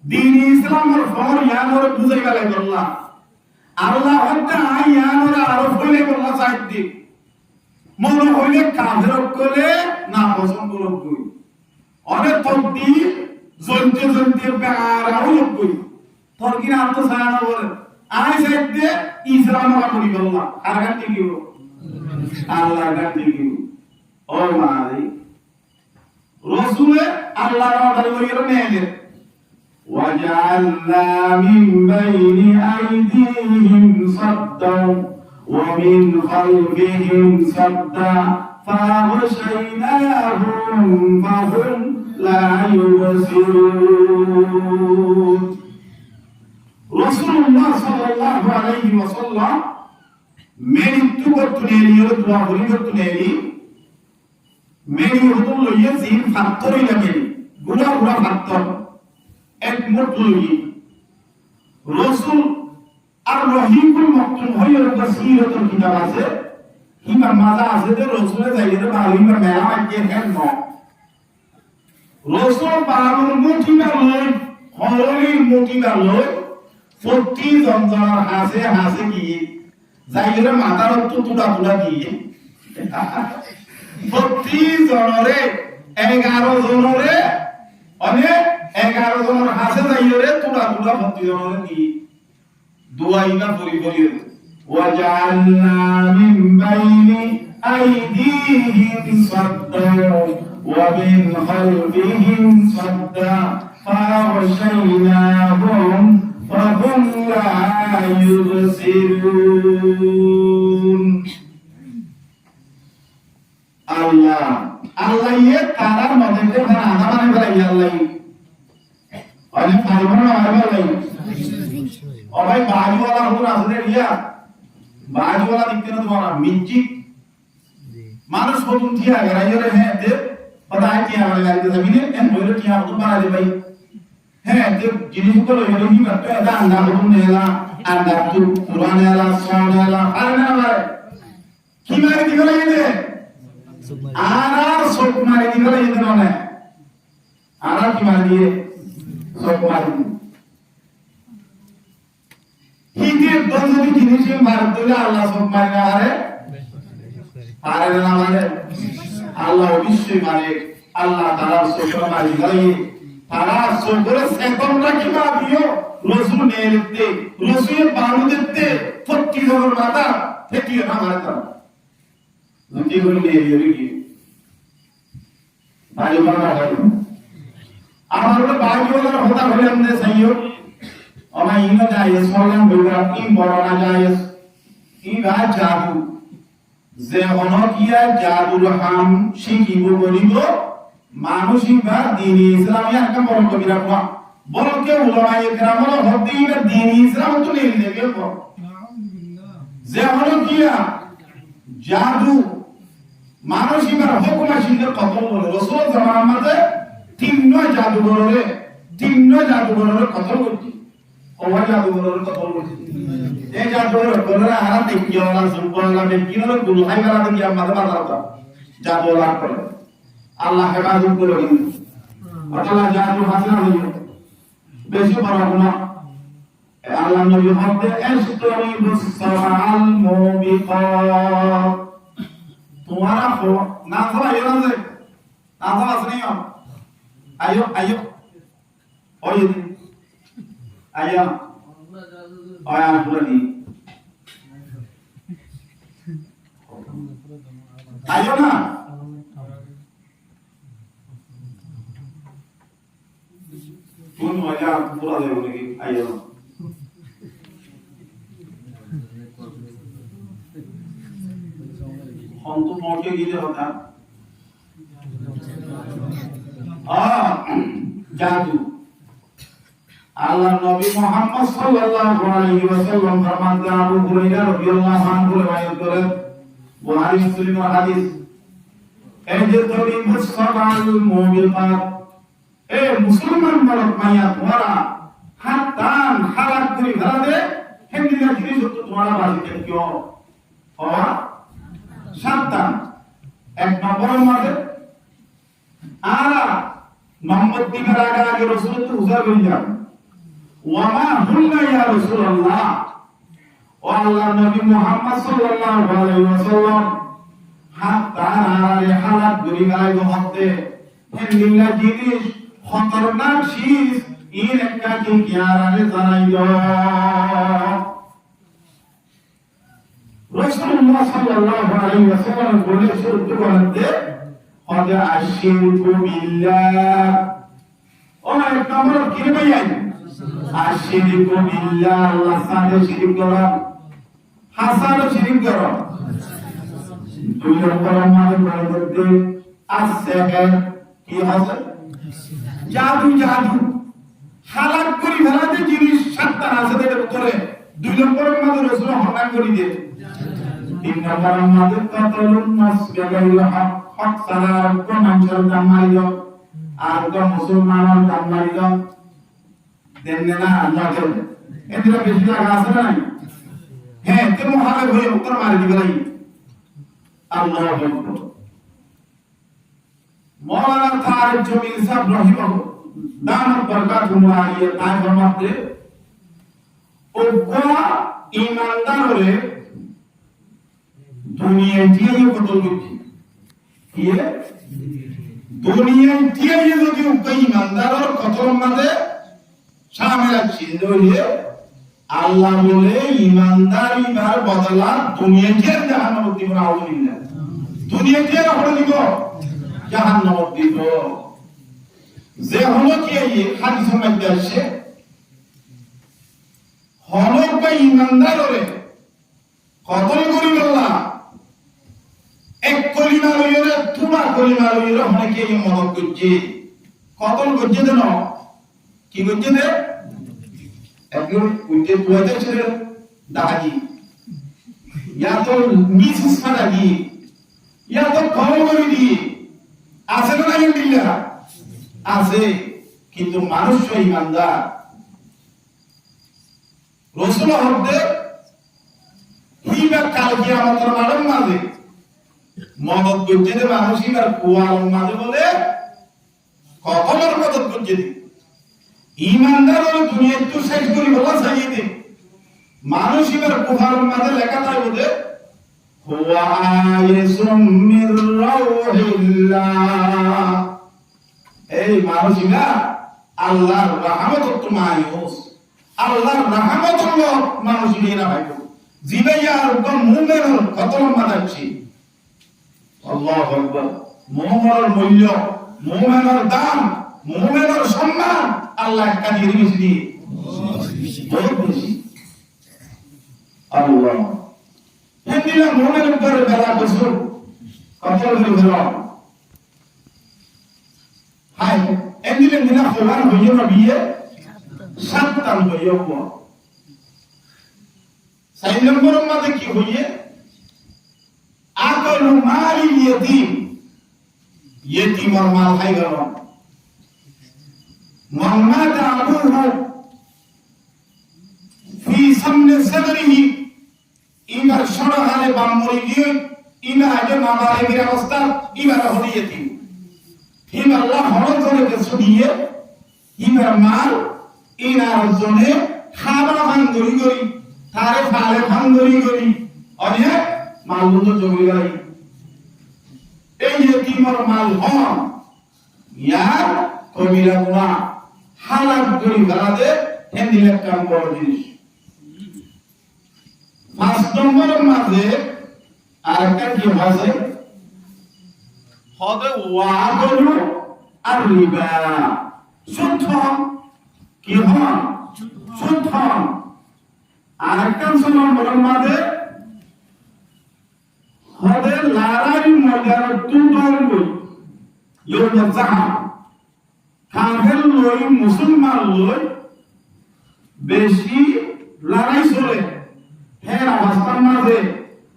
দ্বীন ইসলামের ফর ইয়ানরে বুঝাই গেলে আল্লাহ আল্লাহ হত্যা ইয়ানরে আরো হইলে বললা চাইতে মনে হইলে কাফের কোলে না পছন্দ করবই অনেক তকদি জলতে জলতে বেআরাও কই তোর কি নাম তো সানা বলে আই চাইতে ইসলামরা করি বললা আর গান দিও আল্লাহ গান দিও ও মারি রাসূলে আল্লাহর অর্ডার করিলো নেলে ওয়াজআলনা মিন বাইনি আইদিহিম সাদ্দাও ওয়া মিন খালফিহিম সাদ্দা ফাগশাইনাহুম ফাহুম লা ইউবসিরুন রাসূলুল্লাহ সাল্লাল্লাহু আলাইহি ওয়াসাল্লাম মেরিত্তু করতুনেলিও দোয়া করিতুনেলি মেরি হতো লইয়ে জিন ফাত্তরই লাগে গুড়া গুড়া ফাত্তর এক মোট লইয়ে রাসূল আর রহিকুল মাকতুম হইর বসিরতুল কিতাব আছে হিমা মাজা আছে যে রাসূলে যাইরে বালিমা মেলা মাইকে হেন ন রাসূল বারুর মুঠিবা লই হরলি মুঠিবা লই ফটি জঞ্জার হাসে হাসে কি যাইরে মাথার তো তুড়া তুড়া দিয়ে প্রতি জনরে 11 জনরে অনেক 11 জনের হাসে যাইরে তুড়া তুড়া প্রতি জনরে দি দুয়াইনা পরি পরি ওয়াজআলনা মিন বাইনি আইদিহিম সাদ্দা ওয়া মিন খালফিহিম সাদ্দা ফাগশাইনাহুম ফাহুম লা ইউবসিরুন আল্লাহ আল্লাহ ইয়ে তারার মধ্যে খানা আনা মানে বলাই আল্লাহ অনেক ফাইবার না বলাই ও ভাই বাজওয়ালা হুন আসলে রিয়া বাজওয়ালা দিতে না তোমার মিঞ্চি মানুষ কতন থিয়া গরাইরে হ্যাঁ দে পতায় কি আমার গাড়িতে জমিনে এন বইলে কি আর তোমার আলে ভাই হ্যাঁ দে জিনিসগুলো হলো কি করতে এটা আন্ডা হুন নেলা আন্ডা তু কুরআন নেলা সাওনেলা আর না ভাই কি মারি দিগলা ইদে আনার সব মারি দিগলা ইদে না আনার কি মারি দিয়ে সব মারি হিতে বন্ধু জিনিস মার দিলে আল্লাহ সব মারি না আরে না মানে আল্লাহ অবশ্যই মানে আল্লাহ তাআলা সব মারি গলাই তারা সবরে সেকন্ডা কি মা দিও রাসূল নেলতে রাসূল বানু দিতে ফটি জবর মাতা ফেটি না মারতা যদি বলি নেলি কি ভাই বাবা আমার বাড়িওয়ালা হতা হলে हमने सही हो Ona ino jayes falan bölga in borona jayes ইবা জাদু যে অনকিয়া জাদুর হাম শিখিব বলিব মানুষ ইবা দিন ইসলামী একটা বড় কবিরা কোয়া বড় কে উলামায়ে কেরামরা হতে ইবা দিন ইসলাম তো নেই দেবে কো যে অনকিয়া জাদু মানুষ ইবা হুকুম আসিলে কতল বলে রাসূল জামানার মধ্যে তিন্ন জাদুঘরের কতল করতে ওয়া জাদুঘরের কতল করতে এই জাদুঘরের হারা দেখিওলা সুবহানাল্লাহ দেখিওলা গুলহাই করা দেখি আমাদের মাথাটা জাদু লাভ করে আল্লাহ হেফাজত করে কিন্তু আল্লাহ জাদু হাসিল হইল বেশি বড় গুনাহ আল্লাহ নবী হতে এসতরি বিসসাল মুবিকাত তোমারা না তো আইরা যে না তো আসনি ayo oye ayo oya pura di ayo na tun oya pura de bolegi ayo हम तो मोटे गीले होता জাদু আল্লাহ নবী মুহাম্মদ সাল্লাল্লাহু আলাইহি ওয়াসাল্লাম ফরমান আবু হুরায়রা রাদিয়াল্লাহু আনহু রওয়ায়াত করেন বুখারী মুসলিমের হাদিস এই যে তুমি মুসলমান মুমিনাত এ মুসলমান বলক মাইয়া তোমারা হাতান হালাত করে ঘরে হেন্দিনা জিনিস তো তোমারা বাড়িতে কিও হওয়া সাবধান এক নম্বরের মধ্যে আরা নম্বর দিকে আগে রাসূল তো উজার হয়ে যান ওয়ামা হুল্লা ইয়া রাসূলুল্লাহ ও আল্লাহ নবী মুহাম্মদ সাল্লাল্লাহু আলাইহি ওয়াসাল্লাম হাত্তা আরে হালাত গুরি গায় গহতে হেন্দিনা জিনিস খতরনাক শীষ ইন একটা কি কিয়ারে জানাইলো রাসূলুল্লাহ সাল্লাল্লাহু আলাইহি ওয়াসাল্লাম বলে শুরু করতে قد الشرك بالله ওরা এক নম্বর কি ভাইয়া الشرك بالله আল্লাহ সাথে শিরক করা হাসানো শিরক করা দুই নম্বর আমাদের মধ্যে আছে কি আছে জাদু হালাক করি ফেলাতে জিনিস সাতটা আছে এর ভিতরে দুই নম্বরের মধ্যে রাসূল হত্যা করে দিয়ে তিন নম্বর আমাদের কাতলুন নাস বিগাইল হক হক সালাম কোন মানুষের দাম মারিল আর কোন মুসলমানের দাম মারিল দেন না আল্লাহ করে এদের বেশি লাগা আছে না হ্যাঁ তুমি হালে হয়ে উত্তর মারি দিবে নাই আল্লাহু আকবার মওলানা তারিক জমিল সাহেব রহিমাহু দামাত বরকাতুহু আলিয়া তাই ফরমাতে ওগা ঈমানদার হলে দুনিয়া দিয়ে কতল করছি কি দুনিয়া দিয়ে যদি ওগা ঈমানদারের কতল মাঝে শামিল আছে হইলে আল্লাহ বলে ঈমানদারি বার বদলা দুনিয়া দিয়ে জাহান্নাম দিব না আউযুবিল্লাহ দুনিয়া দিয়ে হলো দিব জাহান্নাম দিব যে হলো কি এই হাদিসের মধ্যে আছে হলো বা ঈমানদারে কতল করি আল্লাহ এক কলিমা লইরে তুমা কলিমা লইরে অনেকে এই মত করছে কতল করছে দেন কি করছে দে একজন উঠে পুয়াতে ছিল দাগি ইয়া তো মিসিস ফাদাগি ইয়া তো কল করে দি আছে না ইন্ডিয়া আছে কিন্তু মানুষ ঈমানদার রাসূল হতে হিবা কাল কিয়ামতের মালুম মাঝে মদত করতে দে মানুষ ইবার কুয়ার মাঝে বলে কতবার মদত করতে দে ঈমানদার হলো দুনিয়া তো শেষ করি বলা চাইয়ে দে মানুষ ইবার কুয়ার মাঝে লেখা থাকে বলে হুয়া আয়াসুম মির রাউহিল্লাহ এই মানুষ ইবা আল্লাহর রহমত তো মায়ুস আল্লাহর রহমত হলো মানুষ নিয়ে ভাইবো জিবাইয়ার কোন মুমিনের কত মাদাচ্ছি আল্লাহু আকবার মুমিনের মূল্য মুমিনের দাম মুমিনের সম্মান আল্লাহ একটা দিয়ে দিয়েছে বহুত বেশি আল্লাহ হেদিলা মোমের উপরে বেলা বসু কত হলো হাই এদিলে দিনা খোলার হইও না বিয়ে সাতটান হইও সাই নম্বরের মাঝে কি হইয়ে আকল মালি ইয়তিম ইয়তিমর মাল খাই গেল মোহাম্মদ আবুহু ফি সামনে সদরিহি ইমার সরহালে বামরি গিয়ে ইমার আগে মামারে গিয়ে অবস্থা ইমার হলি ইয়তিম ইমার আল্লাহ হরজ করে কিছু দিয়ে ইমার মাল ইনার জনে খাবার ভাঙ্গরি গরি তারে ফালে ভাঙ্গরি গরি অনেক মাল বন্ধু জমি গেল এই ইয়তিমর মাল হন ইয়ার কবিরা গুনাহ হালাক করি গালাদে হেন্দিলে কাম বড় জিনিস পাঁচ নম্বরের মাঝে আরেকটা কি আছে হদে ওয়াদলু আর রিবা সুদ কি হন সুদ আরেকটা নম্বরের মাঝে হদে লারাই মজার তুদল ইয়ো জাহা কাফের লই মুসলমান লই বেশি লড়াই চলে হ্যাঁ অবস্থার মাঝে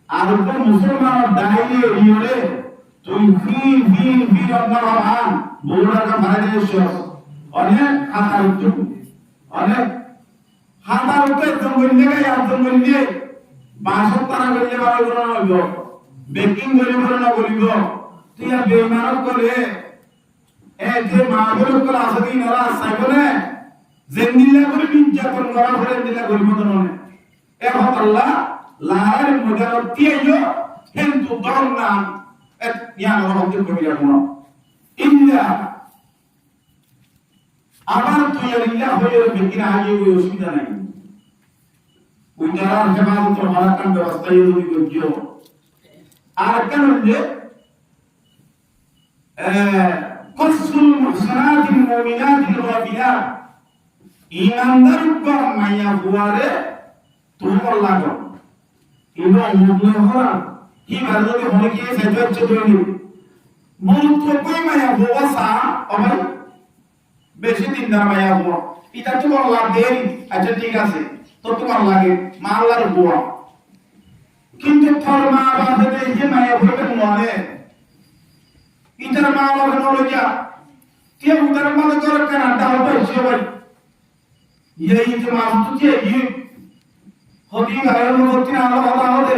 আর উপর মুসলমান দাঁড়িয়ে এড়িয়ে তুই ফির আপনার আহান বউরাকা বাইরে এসে অনেক হাতার উত্তর অনেক হাতার উত্তর একজন বললে গাই একজন বললে বাসক তারা বললে বারো জন হইব বেকিং বলে বলে না বলিব তুই আর বেমানত করে যে মাহবুব কল আসদি নরা সাইবনে জেন্দিলা করে নির্যাতন করা করে দিলা গরিব ননে এখন আল্লাহ লাহার মুজারতি আইলো কিন্তু দরনা ইয়ান রহমত কবিরা কোন ইল্লা আবার তুই ইল্লা হয়ে বেকিনা আগে ওই অসুবিধা নাই ওই যারা হেফাজত মালাকান ব্যবস্থা ইউনি করিও আর কেন যে কসুল মুহসানাতিল মুমিনাতিল গাফিলাত ইমানদার উপর মাইয়া বুয়ারে তোমার লাগো এবং মুমিন হরা কি ভারতে হলে কি সেটা চতুর্থ মূল তো কই মাইয়া বুয়া সা আবার বেশি দিন না মাইয়া বুয়া এটা তোমার লাগে আচ্ছা ঠিক আছে তো তোমার লাগে মা আল্লাহর বুয়া কিন্তু তোর মা বাবা যে মাইয়া বুয়া মনে ইতার মা বাবা নলে যা কেউ উদার মানে করে কেন দাও পয়সা ভাই এই যে মাসুকে ই হবি গায়ের মধ্যে আলো কথা হতে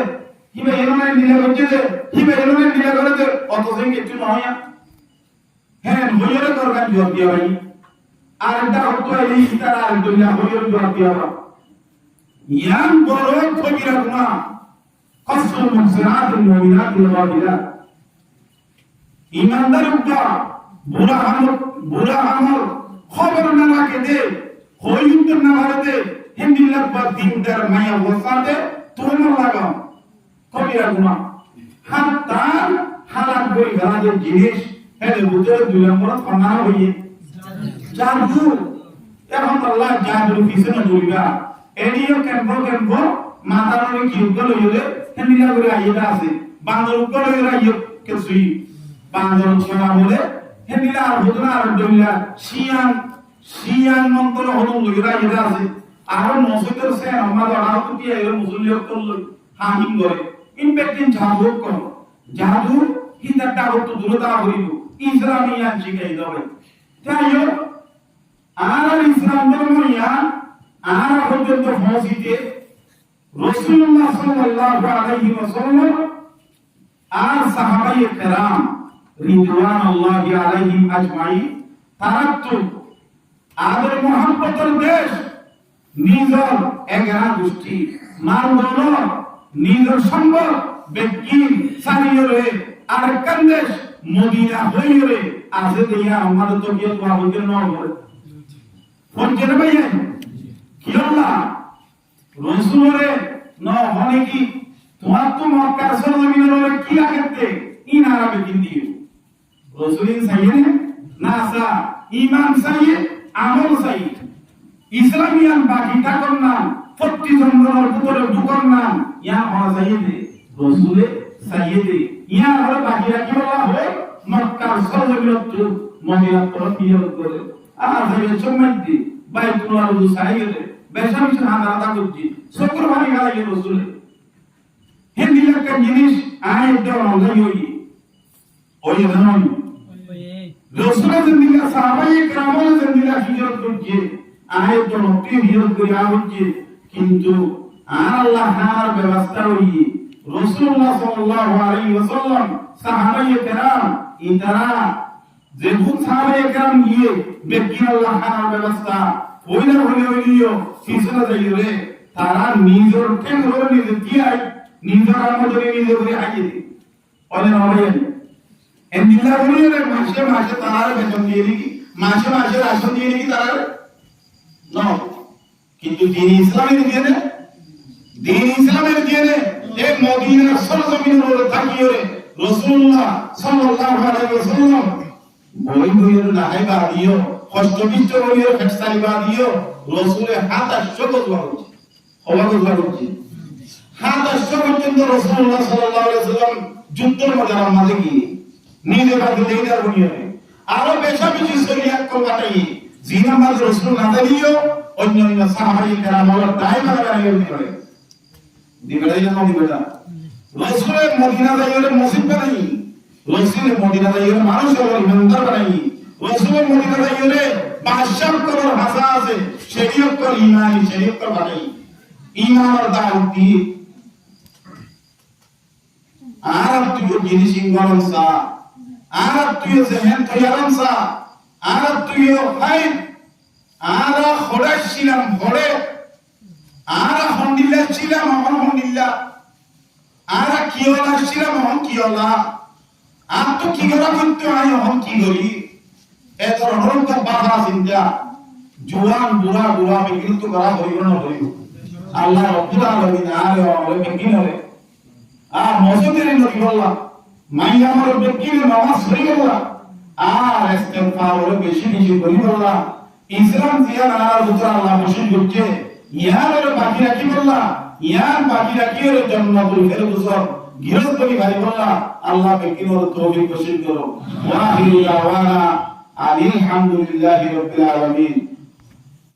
হিবে এরনে নিলে করতে দে হিবে এরনে নিলে করে দে অত দিন কিছু নয় হ্যাঁ হইরে দরকার জবাব দিয়া ভাই আর দাও তো এই ইতার আর দুনিয়া হইরে জবাব দিয়া ইয়ান বড় কবিরা গুনাহ কসম মুসরাত মুমিনাত গাফিলাত ইমানদার উপর বুরা আমল খবর না রাখে দে হইতে না ভারতে হিন্দিলা পর দিনদার মায়া বসাতে তোমার লাগাও কবিরা গুনাহ হাত্তা হালাল বই গালাদের জিনিস এর ভিতরে দুই নম্বর ফানা হইয়ে জাদু এখন আল্লাহ জাদুর পিছনে দৌড়া এডিও কেনব মাতারে কি গল হইলে হিন্দিলা করে আইতা আছে বান্দর করে আইও কিছুই বান্দর ছড়া বলে হেদিলা আর হুদনা আর দইলা শিয়ান মন্ত্র হলো লইরা ইরা আছে আর মসজিদের সে আমার আর কি এর মুসলিম করল হামিম করে ইনপেক্টিং জাদু করো জাদু হিদাটা হতো দূরতা হইব ইসলামিয়ান শিখাই দেবে তাইও আর ইসলাম ধর্মইয়া আর পর্যন্ত পৌঁছিতে রাসূলুল্লাহ সাল্লাল্লাহু আলাইহি ওয়াসাল্লাম আর সাহাবায়ে কেরাম রিদওয়ানুল্লাহি আলাইহিম আজমাইন তারাত্তু আদর মোহাম্মতের দেশ নিজের এগারা গোষ্ঠী মানদণ্ড নিজের সম্ভব ব্যক্তি সারিয়ে আর কান্দেশ মদিনা হইরে আছে দিয়া আমাদের তো কি বাবুদের নাম বলে ফোন করে ভাইয়া কি আল্লাহ রাসূলরে ন হনে কি তোমার তো মক্কার সরজমিনের কি লাগতে ইন আরবে দিন দিও রাসূলিন সাইয়ে না সা ঈমান সাইয়ে আমল সাইয়ে ইসলামিয়ান বাকি থাকন না প্রতি জন্মের ভিতরে ঢুকন না ইয়া হওয়া সাইয়েদে রাসূলে সাইয়েদে ইয়া হলো বাকি রাখি বলা হয় মক্কার সরজমিনত মদিনা তরফিয়ত করে আর যে চমদ্দি বাইতুল আরদু সাইয়েদে বেশামিশ হাদারা করছি শুক্রবারে গায়ে রাসূলে হিন্দি একটা জিনিস আয়াত দেওয়া হই ওই জানেন রাসূলের জিন্দেগি সাহাবায়ে কেরামের জিন্দেগি হিজরত করছে আয়াত তো নবী হিজরত করে আওছে কিন্তু আল্লাহ তাআলার ব্যবস্থা হই রাসূলুল্লাহ সাল্লাল্লাহু আলাইহি ওয়াসাল্লাম সাহাবায়ে কেরাম ইতারা যে কোন সাহাবায়ে কেরাম গিয়ে ব্যক্তি আল্লাহ তাআলার ব্যবস্থা ওইলা হইলো ফিসলা যাইরে তারা নিজের কেন হলো নিজে দিয়াই নিজের আমাদের নিজে করে আইয়ে অনেক হবে এন্দিলা বলিরে মাসে মাসে তারা বেতন দিয়ে দিই মাসে মাসে রাশন দিয়ে দিই তারা না কিন্তু দিন ইসলামের দিয়ে না দিন ইসলামের দিয়ে না এই মদিনার সরজমিনের তাকিয়ে রাসূলুল্লাহ সাল্লাল্লাহু আলাইহি ওয়াসাল্লাম বই বইয়ের নাহাইবা দিও কষ্ট বিচ্ছ বইয়ের ফেটসারিবা দিও রাসূলের হাত আশগত হচ্ছে অবাগত হচ্ছে হাত আশগত পর্যন্ত রাসূলুল্লাহ সাল্লাল্লাহু আলাইহি ওয়াসাল্লাম যুদ্ধের ময়দানে মাঝে গিয়ে নিজে বাকি দেইদার বনিয়ে আরো বেশি শরীয়ত কো কাটাই জিনামাজ রাসূল না দিও অন্যান্য সাহাবায়ে কেরাম ওরা দায়মা লাগিয়ে দিবে দিবেলাই না দিবেলা রাসূলের মদিনা যাইরে মুসিবত নাই রাসূলের মদিনা যাইরে মানুষ ওর ইমানদার বানাই রাসূলের মদিনা যাইরে বাদশাহ করার ভাষা আছে শরীয়ত কর ঈমানি শরীয়ত কর বানাই ঈমানের দাওয়াত দি আর তুই জিনিস ইংগরসা আর তুই জেহেন তৈয়ারসা আর তুই হাই আর খোড়াছিলাম ঘরে আর হন্ডিল্লা ছিলাম হন্ডিল্লা আর কিওলা ছিলাম কিওলা আর তো কি করা করতে আই কি করি এত রকম বাধা চিন্তা জোয়ান বুড়া বুড়া বিকৃত করা হইব না হইব আল্লাহ রব্বুল আলামিন আর ওরে বিকিন হলে আর মসজিদের নবী বললা মাইয়া আমার বিকিন নামাজ পড়ি বললা আর ইস্তেগফার ওরে বেশি বেশি করি বললা ইসলাম দিয়া আর উত্তর আল্লাহ খুশি করছে ইয়ার বাকি রাখি বললা ইয়ার বাকি রাখি ওর জান্নাতুল ফেরদৌস গিরস্তনি ভাই বললা আল্লাহ বিকিন ওর তৌফিক নসিব করো ওয়া আখিরু দাওয়ানা আলহামদুলিল্লাহি রাব্বিল আলামিন।